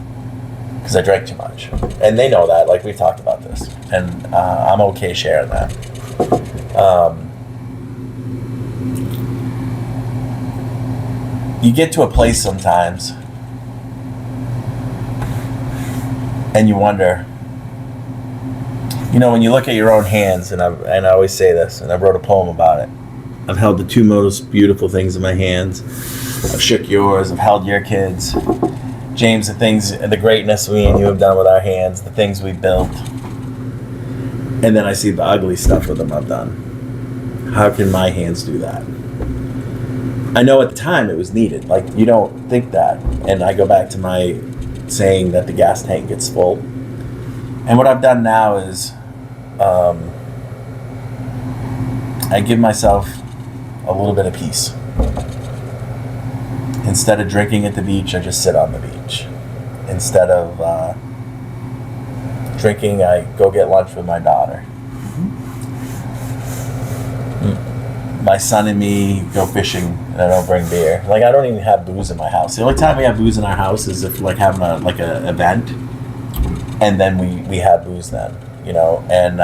Because I drank too much. And they know that, like we've talked about this. And I'm okay sharing that. You get to a place sometimes and you wonder, you know, when you look at your own hands, and I always say this, and I wrote a poem about it. I've held the two most beautiful things in my hands. I've shook yours, I've held your kids. James, the greatness we and you have done with our hands, the things we built. And then I see the ugly stuff with them I've done. How can my hands do that? I know at the time it was needed. Like, you don't think that. And I go back to my saying that the gas tank gets full. And what I've done now is I give myself a little bit of peace. Instead of drinking at the beach, I just sit on the beach. Instead of drinking, I go get lunch with my daughter. My son and me go fishing, and I don't bring beer. Like, I don't even have booze in my house. The only time we have booze in our house is if like having a event, and then we have booze then, you know. And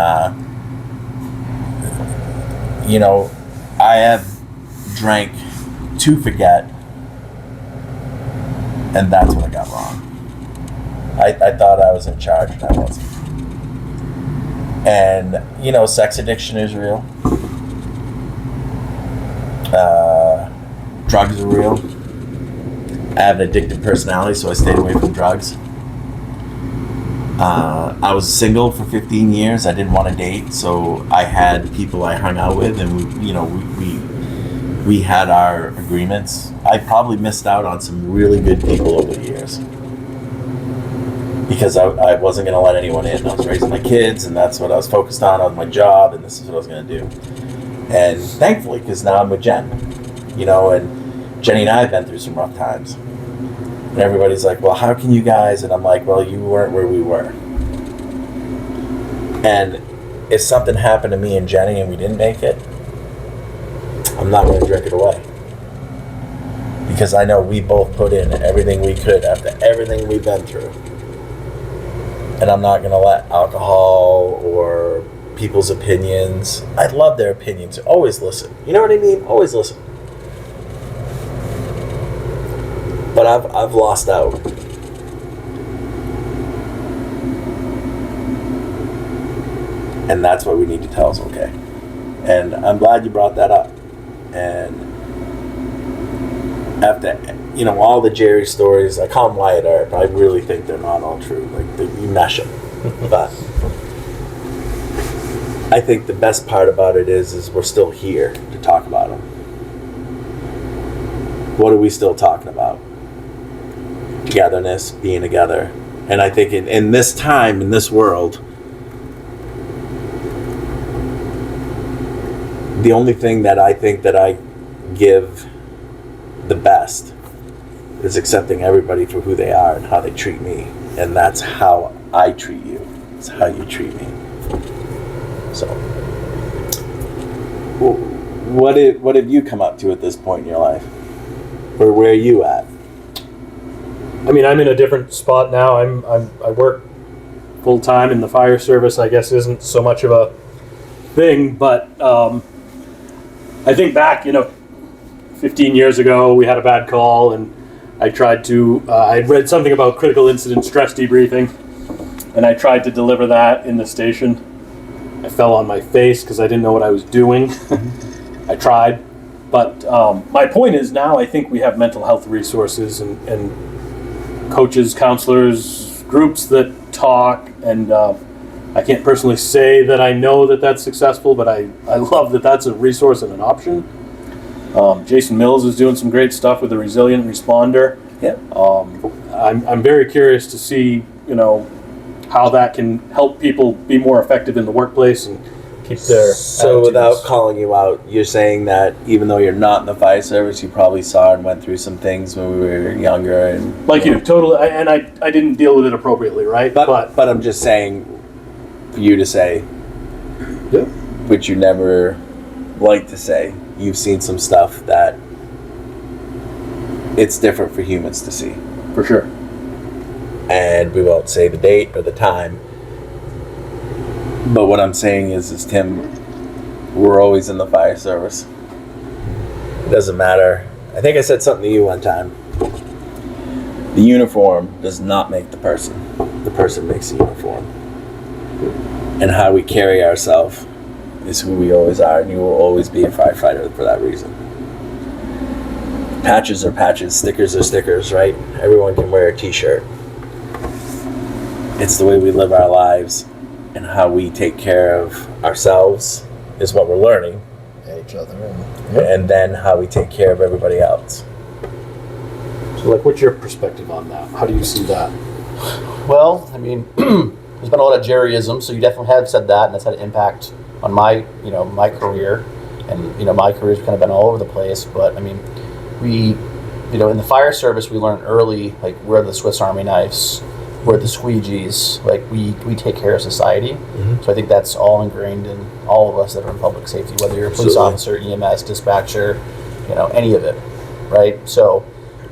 you know, I have drank to forget, and that's what I got wrong. I thought I was in charge, and I wasn't. And you know, sex addiction is real. Drugs are real. I have an addictive personality, so I stayed away from drugs. I was single for 15 years. I didn't want to date, so I had people I hung out with, and we had our agreements. I probably missed out on some really good people over the years because I wasn't going to let anyone in. I was raising my kids, and that's what I was focused on my job, and this is what I was going to do. And thankfully, because now I'm with Jen, you know, and Jenny and I have been through some rough times. And everybody's like, well, how can you guys? And I'm like, well, you weren't where we were. And if something happened to me and Jenny and we didn't make it, I'm not going to drink it away. Because I know we both put in everything we could after everything we've been through. And I'm not going to let alcohol or people's opinions. I love their opinions. Always listen. You know what I mean? Always listen. But I've lost out. And that's what we need to tell us, okay? And I'm glad you brought that up. And after, you know, all the Gerry stories, I call them Wyatt Earp. I really think they're not all true. Like, you mesh them. But I think the best part about it is we're still here to talk about them. What are we still talking about? Togetherness, being together. And I think in this time, in this world, the only thing that I think that I give the best is accepting everybody for who they are and how they treat me. And that's how I treat you. It's how you treat me. So, what have you come up to at this point in your life? Or where are you at? I mean, I'm in a different spot now. I work full time in the fire service. I guess isn't so much of a thing, but I think back, 15 years ago, we had a bad call, and I tried to. I'd read something about critical incident stress debriefing, and I tried to deliver that in the station. I fell on my face because I didn't know what I was doing. I tried, but my point is now I think we have mental health resources and coaches, counselors, groups that talk, and I can't personally say that I know that that's successful, but I love that that's a resource and an option. Jason Mills is doing some great stuff with the Resilient Responder. Yeah. I'm very curious to see, how that can help people be more effective in the workplace and keep their So attitudes. without calling you out, you're saying that even though you're not in the fire service, you probably saw and went through some things when we were younger, and Like you, totally, and I didn't deal with it appropriately, right? but I'm just saying for you to say, Yeah. which you never like to say, you've seen some stuff that it's different for humans to see. For sure. And we won't say the date or the time. But what I'm saying is Tim, we're always in the fire service. It doesn't matter. I think I said something to you one time. The uniform does not make the person. The person makes the uniform. And how we carry ourselves is who we always are, and you will always be a firefighter for that reason. Patches are patches, stickers are stickers, right? Everyone can wear a t-shirt. It's the way we live our lives and how we take care of ourselves is what we're learning. And each other. And then how we take care of everybody else. So, what's your perspective on that? How do you see that? Well, I mean, there's been a lot of Jerryism, so you definitely have said that, and that's had an impact on my career, and my career's kind of been all over the place. But I mean, we, in the fire service, we learn early, like, we're the Swiss Army knives, we're the squeegees, like we take care of society. Mm-hmm. So I think that's all ingrained in all of us that are in public safety, whether you're a police officer, EMS, dispatcher, any of it, right? So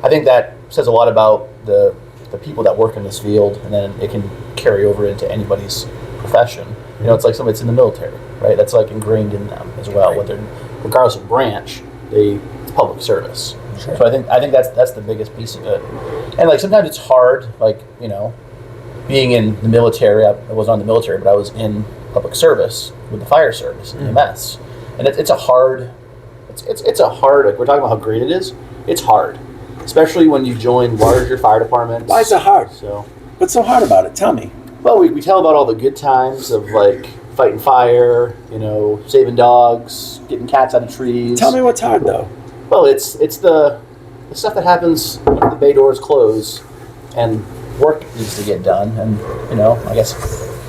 I think that says a lot about the people that work in this field, and then it can carry over into anybody's profession. It's like somebody that's in the military, right? That's like ingrained in them as well. Right. Whether, regardless of branch, it's public service. Sure. So I think that's the biggest piece of it. And like sometimes it's hard, like being in the military. I wasn't on the military, but I was in public service with the fire service, EMS, and it's a hard. It's a hard. Like, we're talking about how great it is. It's hard, especially when you join larger fire departments. Why is it hard? So, What's so hard about it? Tell me. well, we tell about all the good times of like fighting fire, saving dogs, getting cats out of trees. Tell me what's hard though. Well, it's the stuff that happens when the bay doors close and work needs to get done, and I guess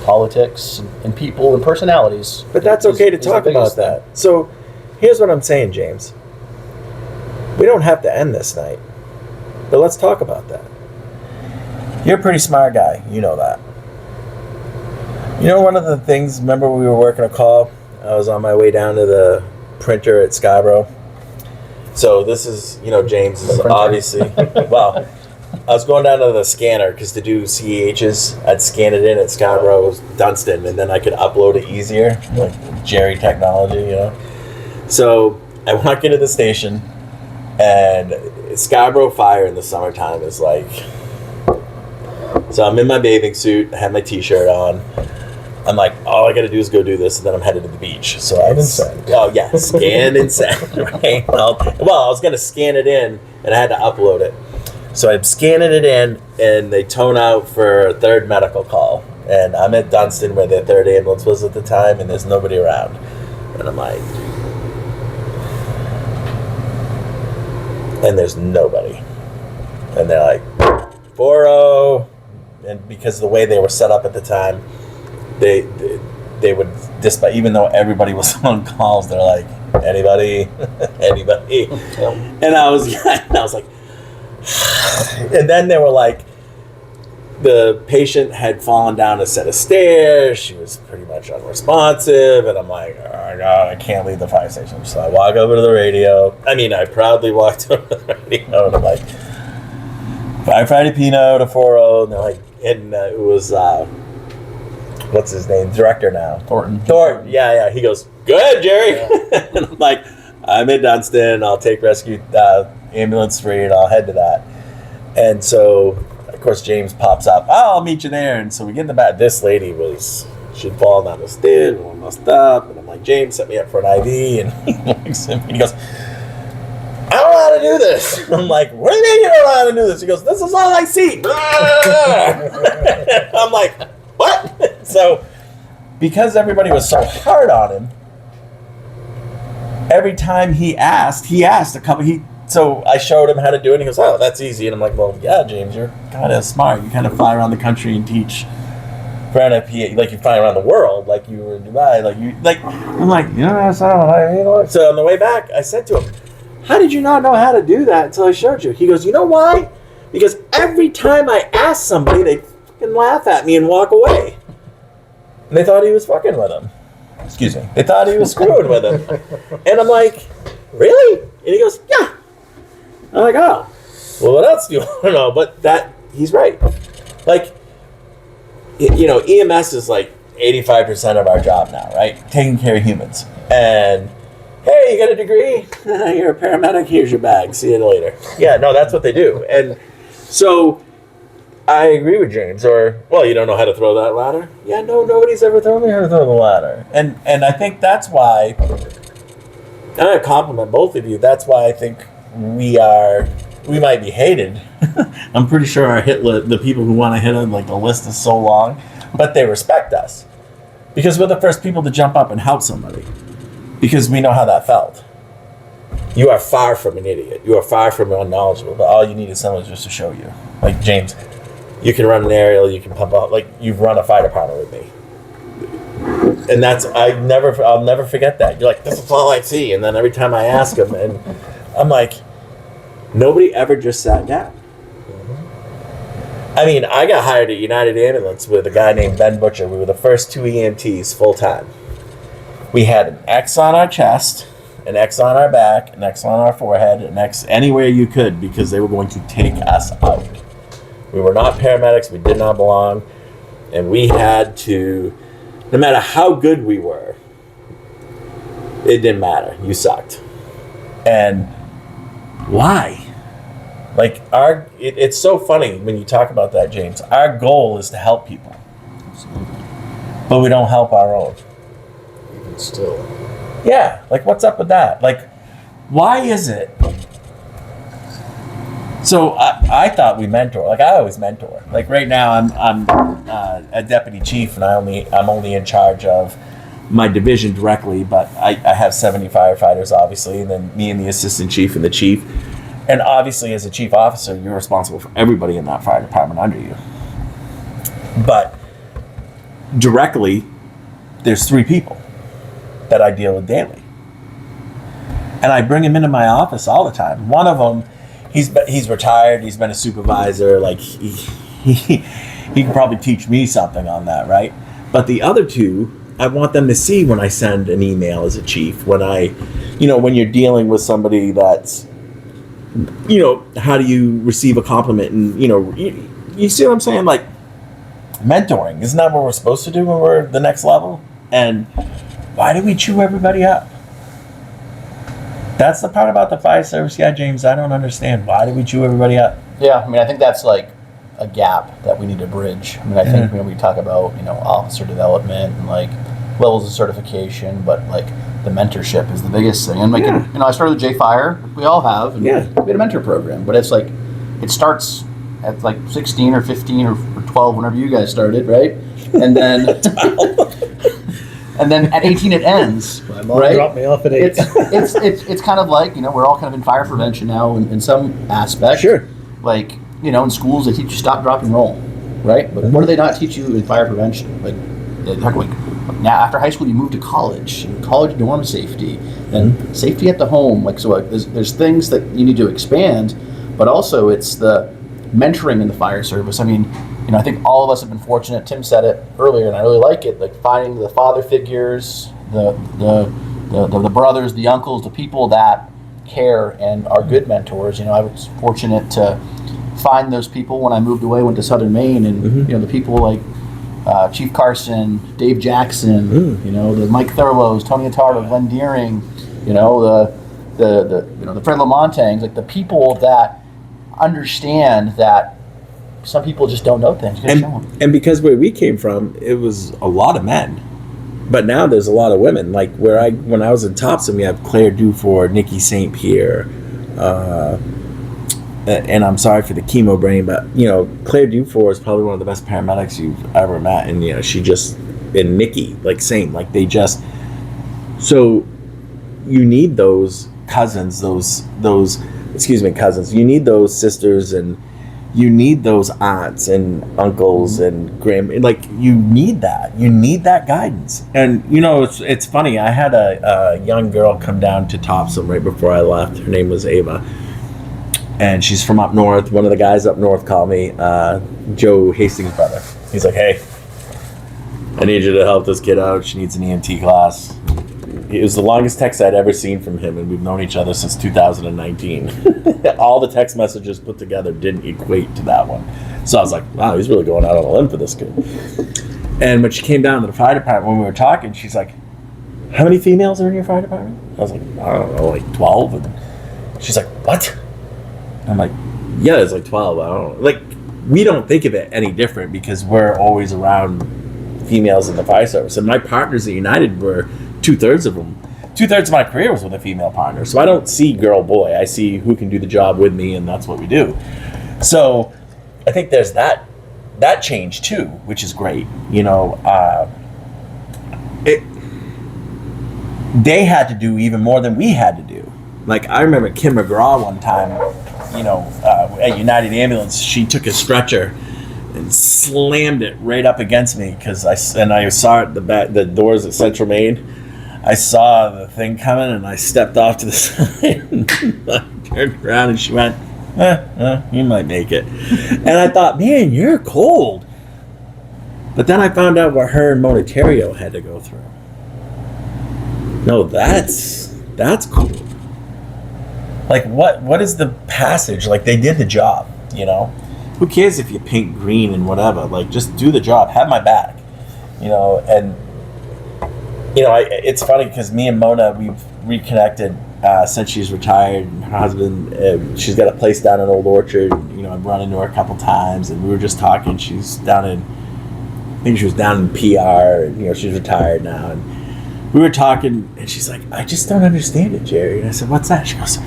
politics and people and personalities. But that's okay to talk about that. So here's what I'm saying, James. We don't have to end this night, but let's talk about that. You're a pretty smart guy. You know that. One of the things, remember we were working a call? I was on my way down to the printer at Scarborough. So this is, James is obviously, well, I was going down to the scanner because to do CEHs, I'd scan it in at Scarborough, Dunstan, and then I could upload it easier, like Gerry technology, So I walk into the station, and Scarborough Fire in the summertime is like, so I'm in my bathing suit, I have my t-shirt on. I'm like, all I gotta do is go do this, and then I'm headed to the beach. So I scan and send, right? Well, I was gonna scan it in, and I had to upload it. So I'm scanning it in, and they tone out for a third medical call. And I'm at Dunstan, where the third ambulance was at the time, and there's nobody around. And I'm like, and there's nobody. And they're like, 4-0. And because of the way they were set up at the time, they would dispatch, even though everybody was on calls, they're like, anybody, anybody. And I was like, and then they were like, the patient had fallen down a set of stairs. She was pretty much unresponsive. And I'm like, oh my God, I can't leave the fire station. So I walk over to the radio. I proudly walked over to the radio, and I'm like, Firefighter Pino to 4-0. And they're like, and it was, what's his name? Director now. Thornton. Yeah. He goes, go ahead, Gerry. Yeah. And I'm like, I'm in Dunstan. I'll take rescue ambulance 3, and I'll head to that. And so, of course, James pops up. Oh, I'll meet you there. And so we get in the back. This lady she'd fallen down the stairs and almost up. And I'm like, James, set me up for an IV. And he looks at me and he goes, I don't know how to do this. I'm like, what do you mean you don't know how to do this? He goes, this is all I see. I'm like, what? So, because everybody was so hard on him, every time he asked a couple. So I showed him how to do it, and he goes, "Oh, that's easy." And I'm like, "Well, yeah, James, you're kind of smart. You kind of fly around the country and teach for NFPA, like you fly around the world, like you were in Dubai, like you like." I'm like, So on the way back, I said to him, "How did you not know how to do that until I showed you?" He goes, "You know why? Because every time I ask somebody, they fucking laugh at me and walk away, and they thought he was fucking with them." Excuse me. They thought he was screwing with him. And I'm like, "Really?" And he goes, "Yeah." I'm like, "Oh, well, what else do you want to know?" But he's right. Like, EMS is like 85% of our job now, right? Taking care of humans. And, hey, you got a degree? You're a paramedic. Here's your bag. See you later. Yeah, no, that's what they do. And so I agree with James. Or, well, you don't know how to throw that ladder? Yeah, no, nobody's ever thrown me how to throw the ladder. And I think that's why, and I compliment both of you, that's why I think we might be hated. I'm pretty sure our hit list, the people who want to hit us, like the list is so long, but they respect us because we're the first people to jump up and help somebody because we know how that felt. You are far from an idiot. You are far from unknowledgeable, but all you need is someone just to show you. Like, James, you can run an aerial, you can pump out, like you've run a fire department with me. And I'll never forget that. You're like, "This is all I see." And then every time I ask him, and I'm like, nobody ever just sat down. I mean, I got hired at United Ambulance with a guy named Ben Butcher. We were the first 2 EMTs full time. We had an X on our chest, an X on our back, an X on our forehead, an X anywhere you could because they were going to take us out. We were not paramedics. We did not belong. And we had to, no matter how good we were, it didn't matter. You sucked. And why? Like, it's so funny when you talk about that, James. Our goal is to help people. But we don't help our own. Even still. Yeah, like what's up with that? Like, why is it? So I thought we mentor. Like, I always mentor. Like right now, I'm a deputy chief, and I'm only in charge of my division directly. But I have 70 firefighters, obviously, and then me and the assistant chief and the chief. And obviously, as a chief officer, you're responsible for everybody in that fire department under you. But directly, there's 3 people that I deal with daily. And I bring him into my office all the time. One of them, he's retired. He's been a supervisor. Like, he can probably teach me something on that, right? But the other 2, I want them to see when I send an email as a chief, when when you're dealing with somebody that's, how do you receive a compliment? And, you see what I'm saying? Like, mentoring, isn't that what we're supposed to do when we're the next level? And why do we chew everybody up? That's the part about the fire service, James, I don't understand. Why do we chew everybody up? Yeah, I mean, I think that's like a gap that we need to bridge. I mean, I think when we talk about, officer development and like levels of certification, but like the mentorship is the biggest thing. And like, I started with J Fire, we all have, and we had a mentor program, but it's like, it starts at like 16 or 15 or 12, whenever you guys started, right? And then, and then at 18 it ends. My mom right? dropped me off at 8. It's kind of like, we're all kind of in fire prevention now in some aspect. Sure. Like, in schools they teach you stop, drop, and roll, right? But what do they not teach you in fire prevention? Like now after high school you move to college dorm safety, and safety at the home. Like, so there's things that you need to expand, but also it's the mentoring in the fire service. I mean, I think all of us have been fortunate. Tim said it earlier, and I really like it. Like finding the father figures, the brothers, the uncles, the people that care and are good mentors. I was fortunate to find those people when I moved away, went to Southern Maine, and the people like Chief Carson, Dave Jackson, the Mike Thurlows, Tony Attardo, Glenn Deering, the Fred Lamontangs, like the people that understand that some people just don't know things. And because where we came from, it was a lot of men. But now there's a lot of women. Like when I was in Thompson, we have Claire Dufour, Nikki St. Pierre, and I'm sorry for the chemo brain, but Claire Dufour is probably one of the best paramedics you've ever met, and she just, and Nikki, like same, like they just, so you need those cousins, those cousins. You need those sisters, and you need those aunts and uncles and like you need that guidance. And it's funny, I had a young girl come down to Topsom right before I left. Her name was Ava, and she's from up north. One of the guys up north called me, Joe Hastings' brother. He's like, hey, I need you to help this kid out. She needs an EMT class. It was the longest text I'd ever seen from him, and we've known each other since 2019. All the text messages put together didn't equate to that one. So I was like, wow, he's really going out on a limb for this kid. And when she came down to the fire department, when we were talking, she's like, how many females are in your fire department? I was like, I don't know, like 12. And she's like, what? I'm like, yeah, there's like 12. I don't know. Like, we don't think of it any different because we're always around females in the fire service. And my partners at United were 2/3 of them. 2/3 of my career was with a female partner. So I don't see girl boy. I see who can do the job with me, and that's what we do. So I think there's that change too, which is great. They had to do even more than we had to do. Like, I remember Kim McGraw one time, at United Ambulance, she took a stretcher and slammed it right up against me because I saw it the doors at Central Maine. I saw the thing coming and I stepped off to the side and I turned around and she went, you might make it. And I thought, man, you're cold. But then I found out what her and Monetario had to go through. No, that's cool. Like, what is the passage? Like, they did the job, Who cares if you paint green and whatever? Like, just do the job. Have my back, and it's funny because me and Mona, we've reconnected since she's retired. And her husband, she's got a place down in Old Orchard. I've run into her a couple times, and we were just talking. She's down in, I think she was down in PR, and she's retired now. And we were talking, and she's like, I just don't understand it, Gerry. And I said, what's that? She goes,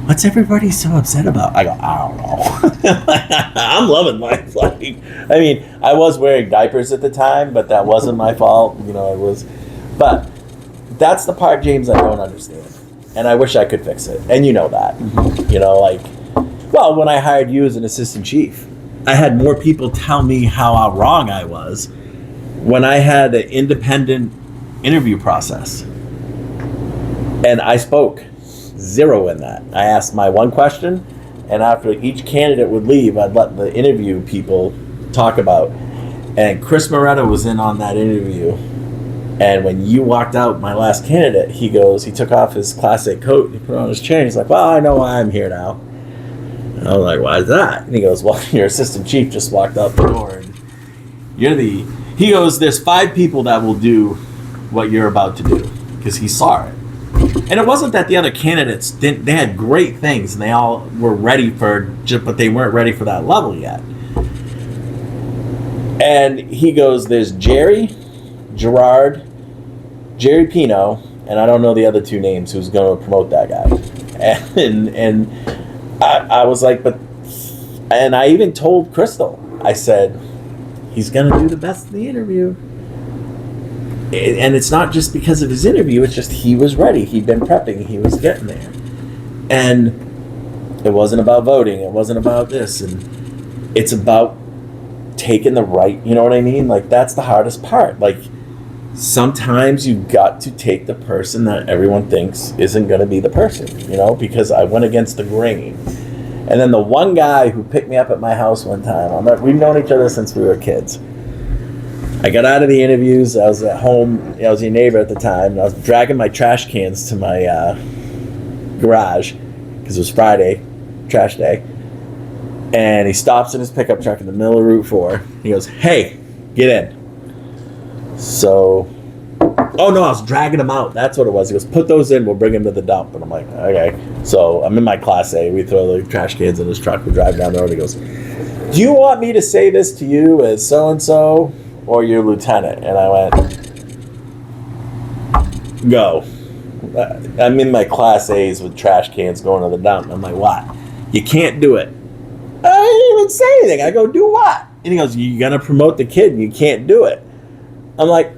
what's everybody so upset about? I go, I don't know. I'm loving life. I was wearing diapers at the time, but that wasn't my fault. It was. But that's the part, James, I don't understand. And I wish I could fix it. And you know that. When I hired you as an assistant chief, I had more people tell me how wrong I was when I had an independent interview process. And I spoke zero in that. I asked my one question, and after each candidate would leave, I'd let the interview people talk about. And Chris Moretta was in on that interview. And when you walked out, my last candidate, he took off his Class A coat, and he put it on his chair, and he's like, well, I know why I'm here now. And I was like, why is that? And he goes, well, your assistant chief just walked out the door, and he goes, there's 5 people that will do what you're about to do, because he saw it. And it wasn't that the other candidates didn't, they had great things, and they all were ready but they weren't ready for that level yet. And he goes, there's Gerry, Gerard, Gerry Pino, and I don't know the other 2 names who's going to promote that guy. And I was like, and I even told Crystal, I said, he's going to do the best in the interview. And it's not just because of his interview, it's just he was ready. He'd been prepping. He was getting there. And it wasn't about voting. It wasn't about this. And it's about taking the right, you know what I mean? Like, that's the hardest part. Like, sometimes you got to take the person that everyone thinks isn't going to be the person, because I went against the grain. And then the one guy who picked me up at my house one time, we've known each other since we were kids. I got out of the interviews. I was at home. I was your neighbor at the time. And I was dragging my trash cans to my garage because it was Friday, trash day. And he stops in his pickup truck in the middle of Route 4. He goes, hey, get in. So, oh no, I was dragging him out. That's what it was. He goes, put those in. We'll bring him to the dump. And I'm like, okay. So I'm in my Class A. We throw the trash cans in his truck. We drive down the road. He goes, do you want me to say this to you as so-and-so or your lieutenant? And I went, go. I'm in my Class A's with trash cans going to the dump. I'm like, what? You can't do it. I didn't even say anything. I go, do what? And he goes, you're going to promote the kid and you can't do it. I'm like,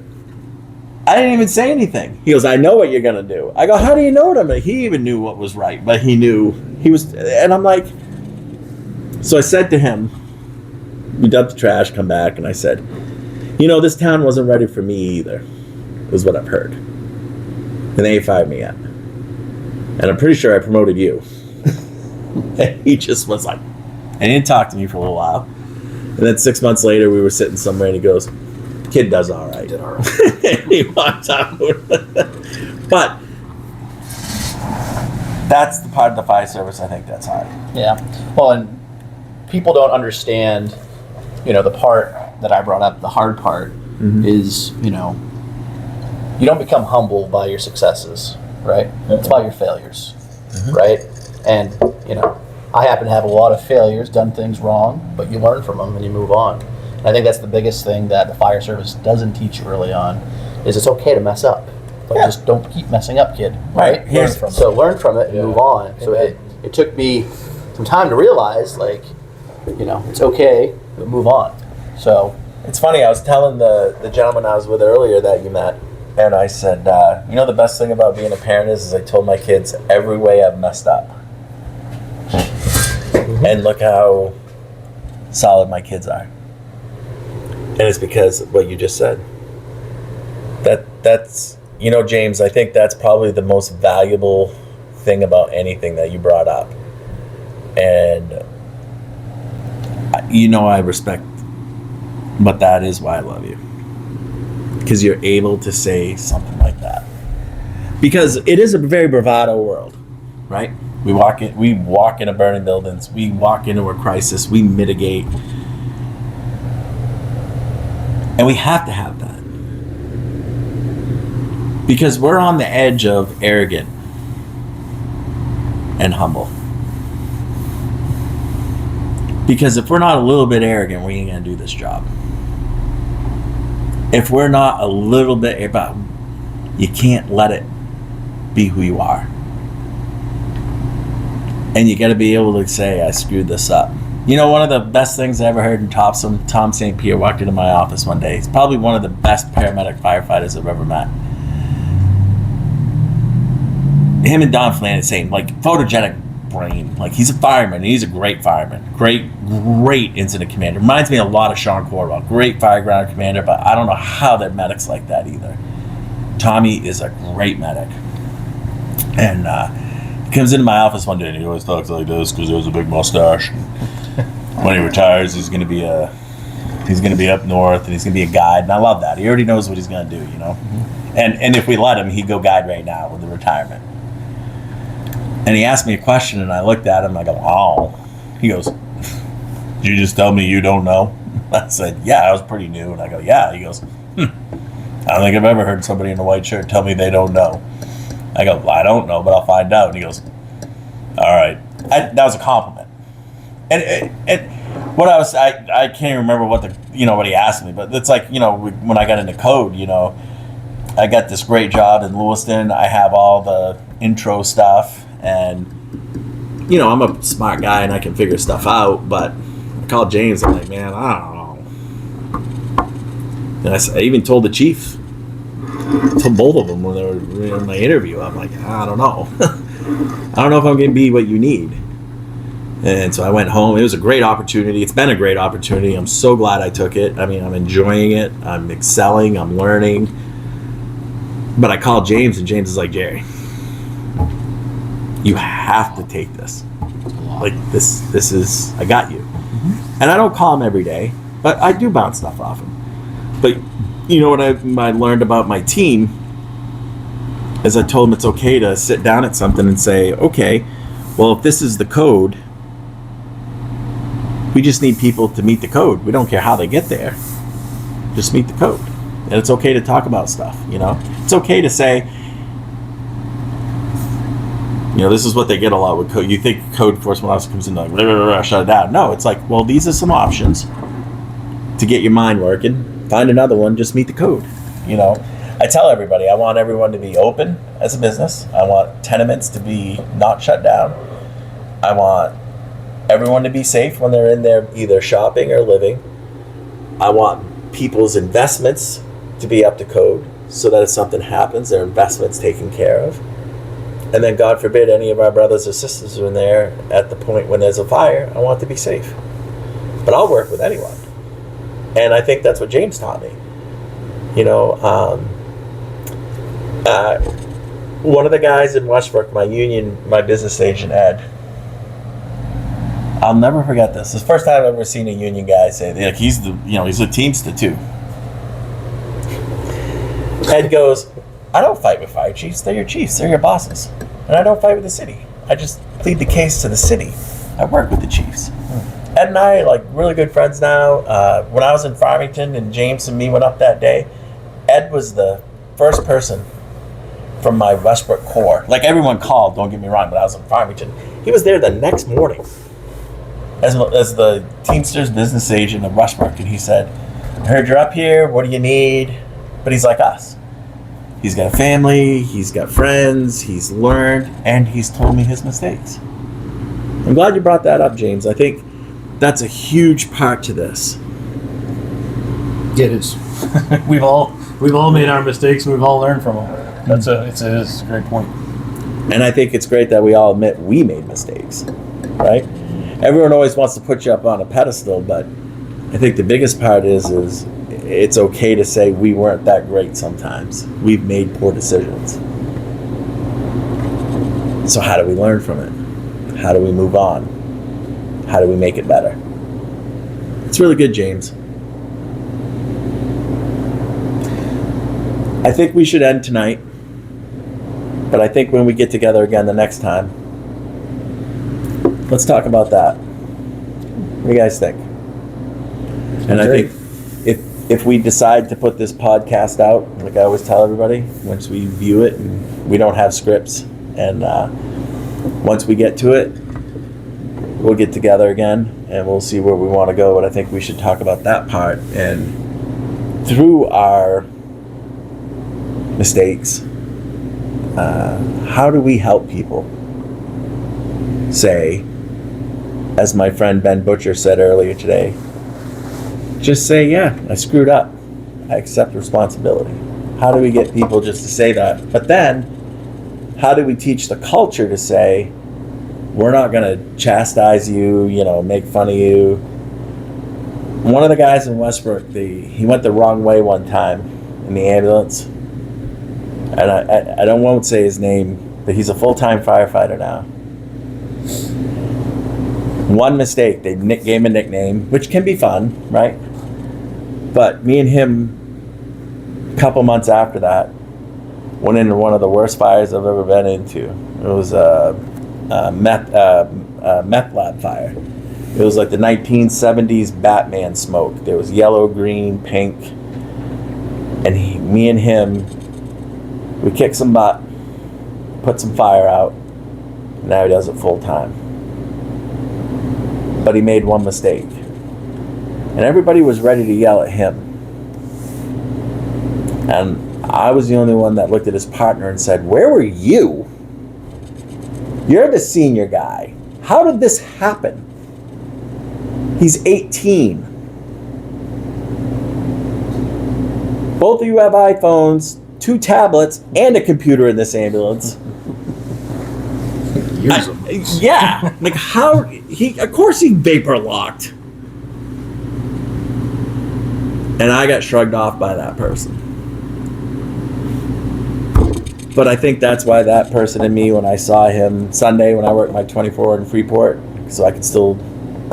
I didn't even say anything. He goes, I know what you're going to do. I go, how do you know what I'm going to? He even knew what was right, but he knew he was, and I'm like, so I said to him, we dumped the trash, come back, and I said, you know, this town wasn't ready for me either, is what I've heard. And they ain't fired me yet. And I'm pretty sure I promoted you. And he just was like, and he didn't talk to me for a little while. And then 6 months later, we were sitting somewhere, and he goes, kid does all right. Did all right. And he walked out. But that's the part of the fire service I think that's hard. Yeah. Well, and people don't understand, you know, the part that I brought up, the hard part is, you know, you don't become humble by your successes, right? It's about your failures, right? And, you know, I happen to have a lot of failures, done things wrong, but you learn from them and you move on. And I think that's the biggest thing that the fire service doesn't teach you early on, is it's okay to mess up. But just don't keep messing up, kid. Right? Learn from it and move on. So it took me some time to realize, like, you know, it's okay to move on. So It's funny, I was telling the gentleman I was with earlier that you met, and I said, you know the best thing about being a parent is I told my kids every way I've messed up. And look how solid my kids are. And it's because of what you just said. That's, you know, James, I think that's probably the most valuable thing about anything that you brought up. And, you know, I respect, but that is why I love you. Because you're able to say something like that. Because it is a very bravado world, right? We walk into burning buildings, we walk into a crisis, we mitigate. And we have to have that. Because we're on the edge of arrogant and humble. Because if we're not a little bit arrogant, we ain't gonna do this job. If we're not a little bit about, you can't let it be who you are. And you gotta be able to say, I screwed this up. You know, one of the best things I ever heard in Tom St. Pierre walked into my office one day. He's probably one of the best paramedic firefighters I've ever met. Him and Don Flannery, same, like, photogenic brain. Like, he's a fireman. He's a great fireman. Great incident commander. Reminds me a lot of Sean Corwell. Great fireground commander, but I don't know how they're medics like that either. Tommy is a great medic. And he comes into my office one day and he always talks like this because he has a big mustache. When he retires, he's gonna be up north and he's gonna be a guide, and I love that. He already knows what he's gonna do, you know. And if we let him, he'd go guide right now with the retirement. And he asked me a question, and I looked at him. And I go, "Oh." He goes, "Did you just tell me you don't know?" I said, "Yeah, I was pretty new." And I go, "Yeah." He goes, I don't think I've ever heard somebody in a white shirt tell me they don't know. I go, "Well, I don't know, but I'll find out." And he goes, "All right." That was a compliment. And what I can't even remember what what he asked me, but it's like, you know, when I got into code, you know, I got this great job in Lewiston. I have all the intro stuff, and, you know, I'm a smart guy and I can figure stuff out, but I called James. I'm like, man, I don't know. And I even told the chief, told both of them when they were in my interview. I'm like, I don't know. I don't know if I'm going to be what you need. And so I went home. It was a great opportunity. It's been a great opportunity. I'm so glad I took it. I mean, I'm enjoying it. I'm excelling. I'm learning. But I called James, and James is like, "Gerry, you have to take this. Like, this is, I got you." Mm-hmm. And I don't call him every day, but I do bounce stuff off him. But you know what I learned about my team is I told him it's okay to sit down at something and say, okay, well, if this is the code, we just need people to meet the code. We don't care how they get there. Just meet the code. And it's okay to talk about stuff, you know? It's okay to say, you know, this is what they get a lot with code. You think code enforcement officer comes in like, blah, blah, blah, shut it down. No, it's like, well, these are some options to get your mind working. Find another one, just meet the code, you know? I tell everybody, I want everyone to be open as a business. I want tenements to be not shut down. I want everyone to be safe when they're in there either shopping or living. I want people's investments to be up to code. so that if something happens, their investment's taken care of. And then, God forbid, any of our brothers or sisters are in there at the point when there's a fire, I want to be safe. But I'll work with anyone. And I think that's what James taught me. You know, one of the guys in Westbrook, my business agent, Ed, I'll never forget this. It's the first time I've ever seen a union guy say, like, he's a Teamster too. Ed goes, I don't fight with fire chiefs. They're your chiefs. They're your bosses. And I don't fight with the city. I just plead the case to the city. I work with the chiefs. Ed and I are like really good friends now. When I was in Farmington and James and me went up that day, Ed was the first person from my Westbrook core. Like, everyone called, don't get me wrong, but I was in Farmington. He was there the next morning as the Teamsters business agent of Westbrook. And he said, I heard you're up here. What do you need? But he's like us. He's got a family, he's got friends, he's learned, and he's told me his mistakes. I'm glad you brought that up, James. I think that's a huge part to this. It is. we've all made our mistakes and we've all learned from them. It's a great point. And I think it's great that we all admit we made mistakes, right? Everyone always wants to put you up on a pedestal, but I think the biggest part is it's okay to say we weren't that great sometimes. We've made poor decisions. So how do we learn from it? How do we move on? How do we make it better? It's really good, James. I think we should end tonight. But I think when we get together again the next time, let's talk about that. What do you guys think? And I think if we decide to put this podcast out, like I always tell everybody, once we view it, and we don't have scripts, and once we get to it, we'll get together again and we'll see where we want to go. But I think we should talk about that part, and through our mistakes, how do we help people say, as my friend Ben Butcher said earlier today, just say, yeah, I screwed up. I accept responsibility. How do we get people just to say that? But then, how do we teach the culture to say, we're not going to chastise you, make fun of you? One of the guys in Westbrook, he went the wrong way one time in the ambulance. And I won't say his name, but he's a full-time firefighter now. One mistake, they gave him a nickname, which can be fun, right? But me and him, a couple months after that, went into one of the worst fires I've ever been into. It was a meth lab fire. It was like the 1970s Batman smoke. There was yellow, green, pink, and me and him, we kicked some butt, put some fire out, and now he does it full time. But he made one mistake. And everybody was ready to yell at him. And I was the only one that looked at his partner and said, where were you? You're the senior guy. How did this happen? He's 18. Both of you have iPhones, 2 tablets, and a computer in this ambulance. Use them. Yeah. Like, how of course he vapor locked. And I got shrugged off by that person. But I think that's why that person and me, when I saw him Sunday when I worked my 24 in Freeport, so I could still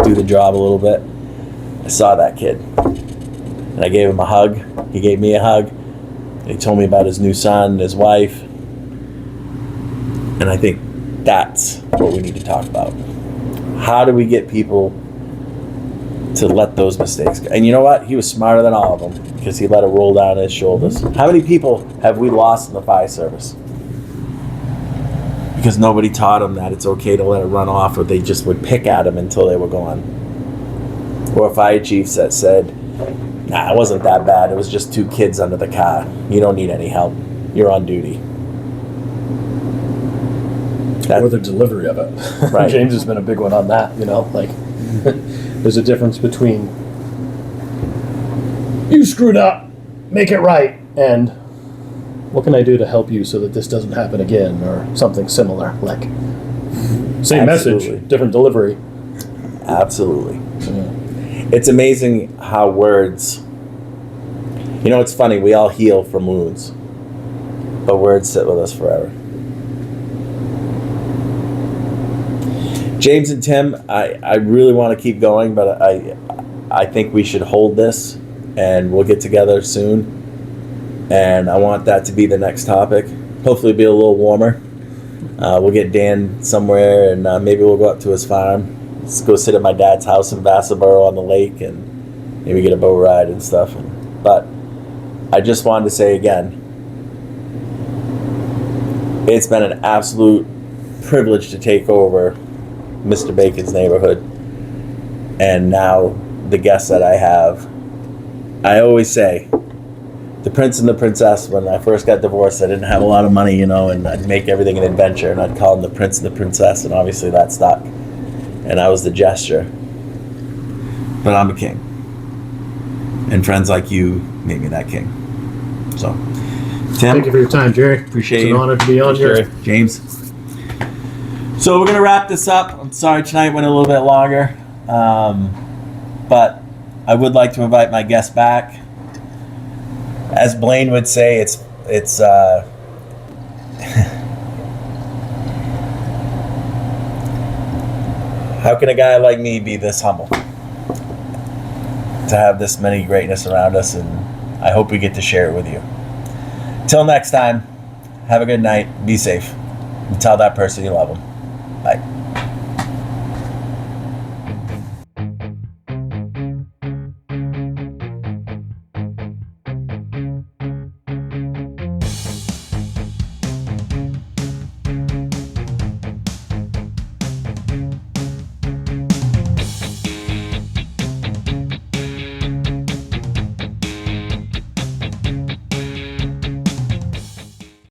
do the job a little bit, I saw that kid. And I gave him a hug. He gave me a hug. He told me about his new son and his wife. And I think that's what we need to talk about. How do we get people to let those mistakes go? And you know what? He was smarter than all of them because he let it roll down his shoulders. How many people have we lost in the fire service? Because nobody taught them that it's okay to let it run off, or they just would pick at them until they were gone. Or fire chiefs that said, nah, it wasn't that bad. It was just 2 kids under the car. You don't need any help. You're on duty. Or the delivery of it. Right. James has been a big one on that, like there's a difference between you screwed up, make it right, and what can I do to help you so that this doesn't happen again, or something similar? Like, same Absolutely. message, different delivery. Absolutely. Yeah. It's amazing how words, you know, it's funny, we all heal from wounds, but words sit with us forever. James and Tim, I really want to keep going, but I think we should hold this and we'll get together soon. And I want that to be the next topic. Hopefully it'll be a little warmer. We'll get Dan somewhere and maybe we'll go up to his farm. Let's go sit at my dad's house in Vassalboro on the lake and maybe get a boat ride and stuff. But I just wanted to say again, it's been an absolute privilege to take over Mr. Bacon's neighborhood. And now the guests that I have, I always say, the prince and the princess, when I first got divorced, I didn't have a lot of money, you know, and I'd make everything an adventure, and I'd call them the prince and the princess, and obviously that stuck. And I was the gesture. But I'm a king. And friends like you made me that king. So, Tim. Thank you for your time, Jerry. Appreciate It's you. an honor to be on here. James. So we're going to wrap this up. I'm sorry tonight went a little bit longer. But I would like to invite my guest back. As Blaine would say, it's how can a guy like me be this humble? To have this many greatness around us, and I hope we get to share it with you. Till next time, have a good night, be safe, and tell that person you love them.